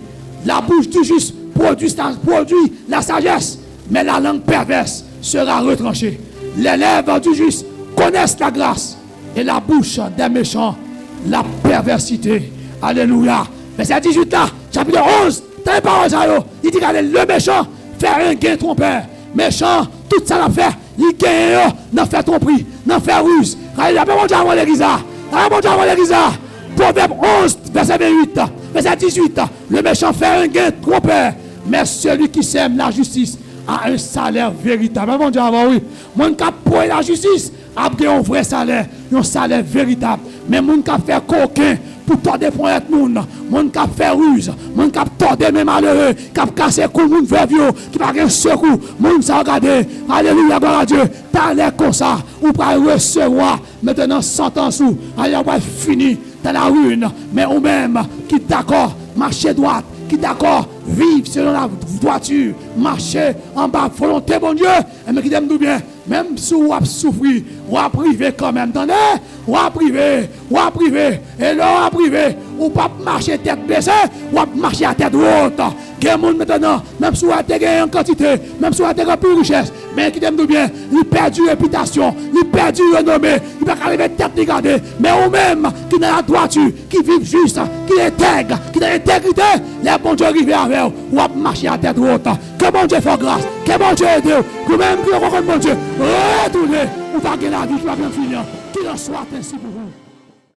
La bouche du juste produit la sagesse, mais la langue perverse sera retranchée. Les lèvres du juste connaissent la grâce, et la bouche des méchants, la perversité. Alléluia. Verset 18 là, chapitre 11, t'as pas ça yo. Il dit que le méchant fait un gain trompeur. Méchant, tout ça l'a fait. Il gagne, n'en fait tromperie, n'en fait ruse. Il a pas mon Dieu avant l'église. Proverbe 11, verset 28. Verset 18, le méchant fait un gain trompeur, mais celui qui sème la justice a un salaire véritable. Mon Dieu, oui. Mon qui pour la justice a un vrai salaire, un salaire véritable. Mais mon qui fait coquin pour tordre pour être monde, mon qui fait ruse, mon qui tordre mes malheureux, qui a cassé le cou, mon veuve, qui n'a pas secours, mon qui a regardé, alléluia, gloire à Dieu, t'as l'air comme ça, ou pas recevoir maintenant 100 ans sous, allez, on va finir dans la ruine, mais ou même qui d'accord, marcher droite, qui d'accord, vivre selon la voiture, marcher en bas, volonté, bon Dieu, mais qui t'aime tout bien, même si vous avez souffert, vous avez privé quand même, attendez, vous avez privé, et là, vous avez privé, ou pas marcher tête baissée, ou marcher à tête haute. Quel monde maintenant, même si vous avez gagné en quantité, même si vous avez gagné plus de richesse, mais qui t'aime tout bien, il perd du réputation, il perd du renommée, il va arriver tête regardée, mais ou même qui n'a la droiture, qui vit juste, qui intègre, qui a l'intégrité, les bons Dieu arrivent avec vous, ou marcher à tête haute. Que bon Dieu fait grâce, que bon Dieu aide vous, même que bon Dieu, retournez, ou pas que la vie qui va bien finir, qu'il en soit ainsi pour vous.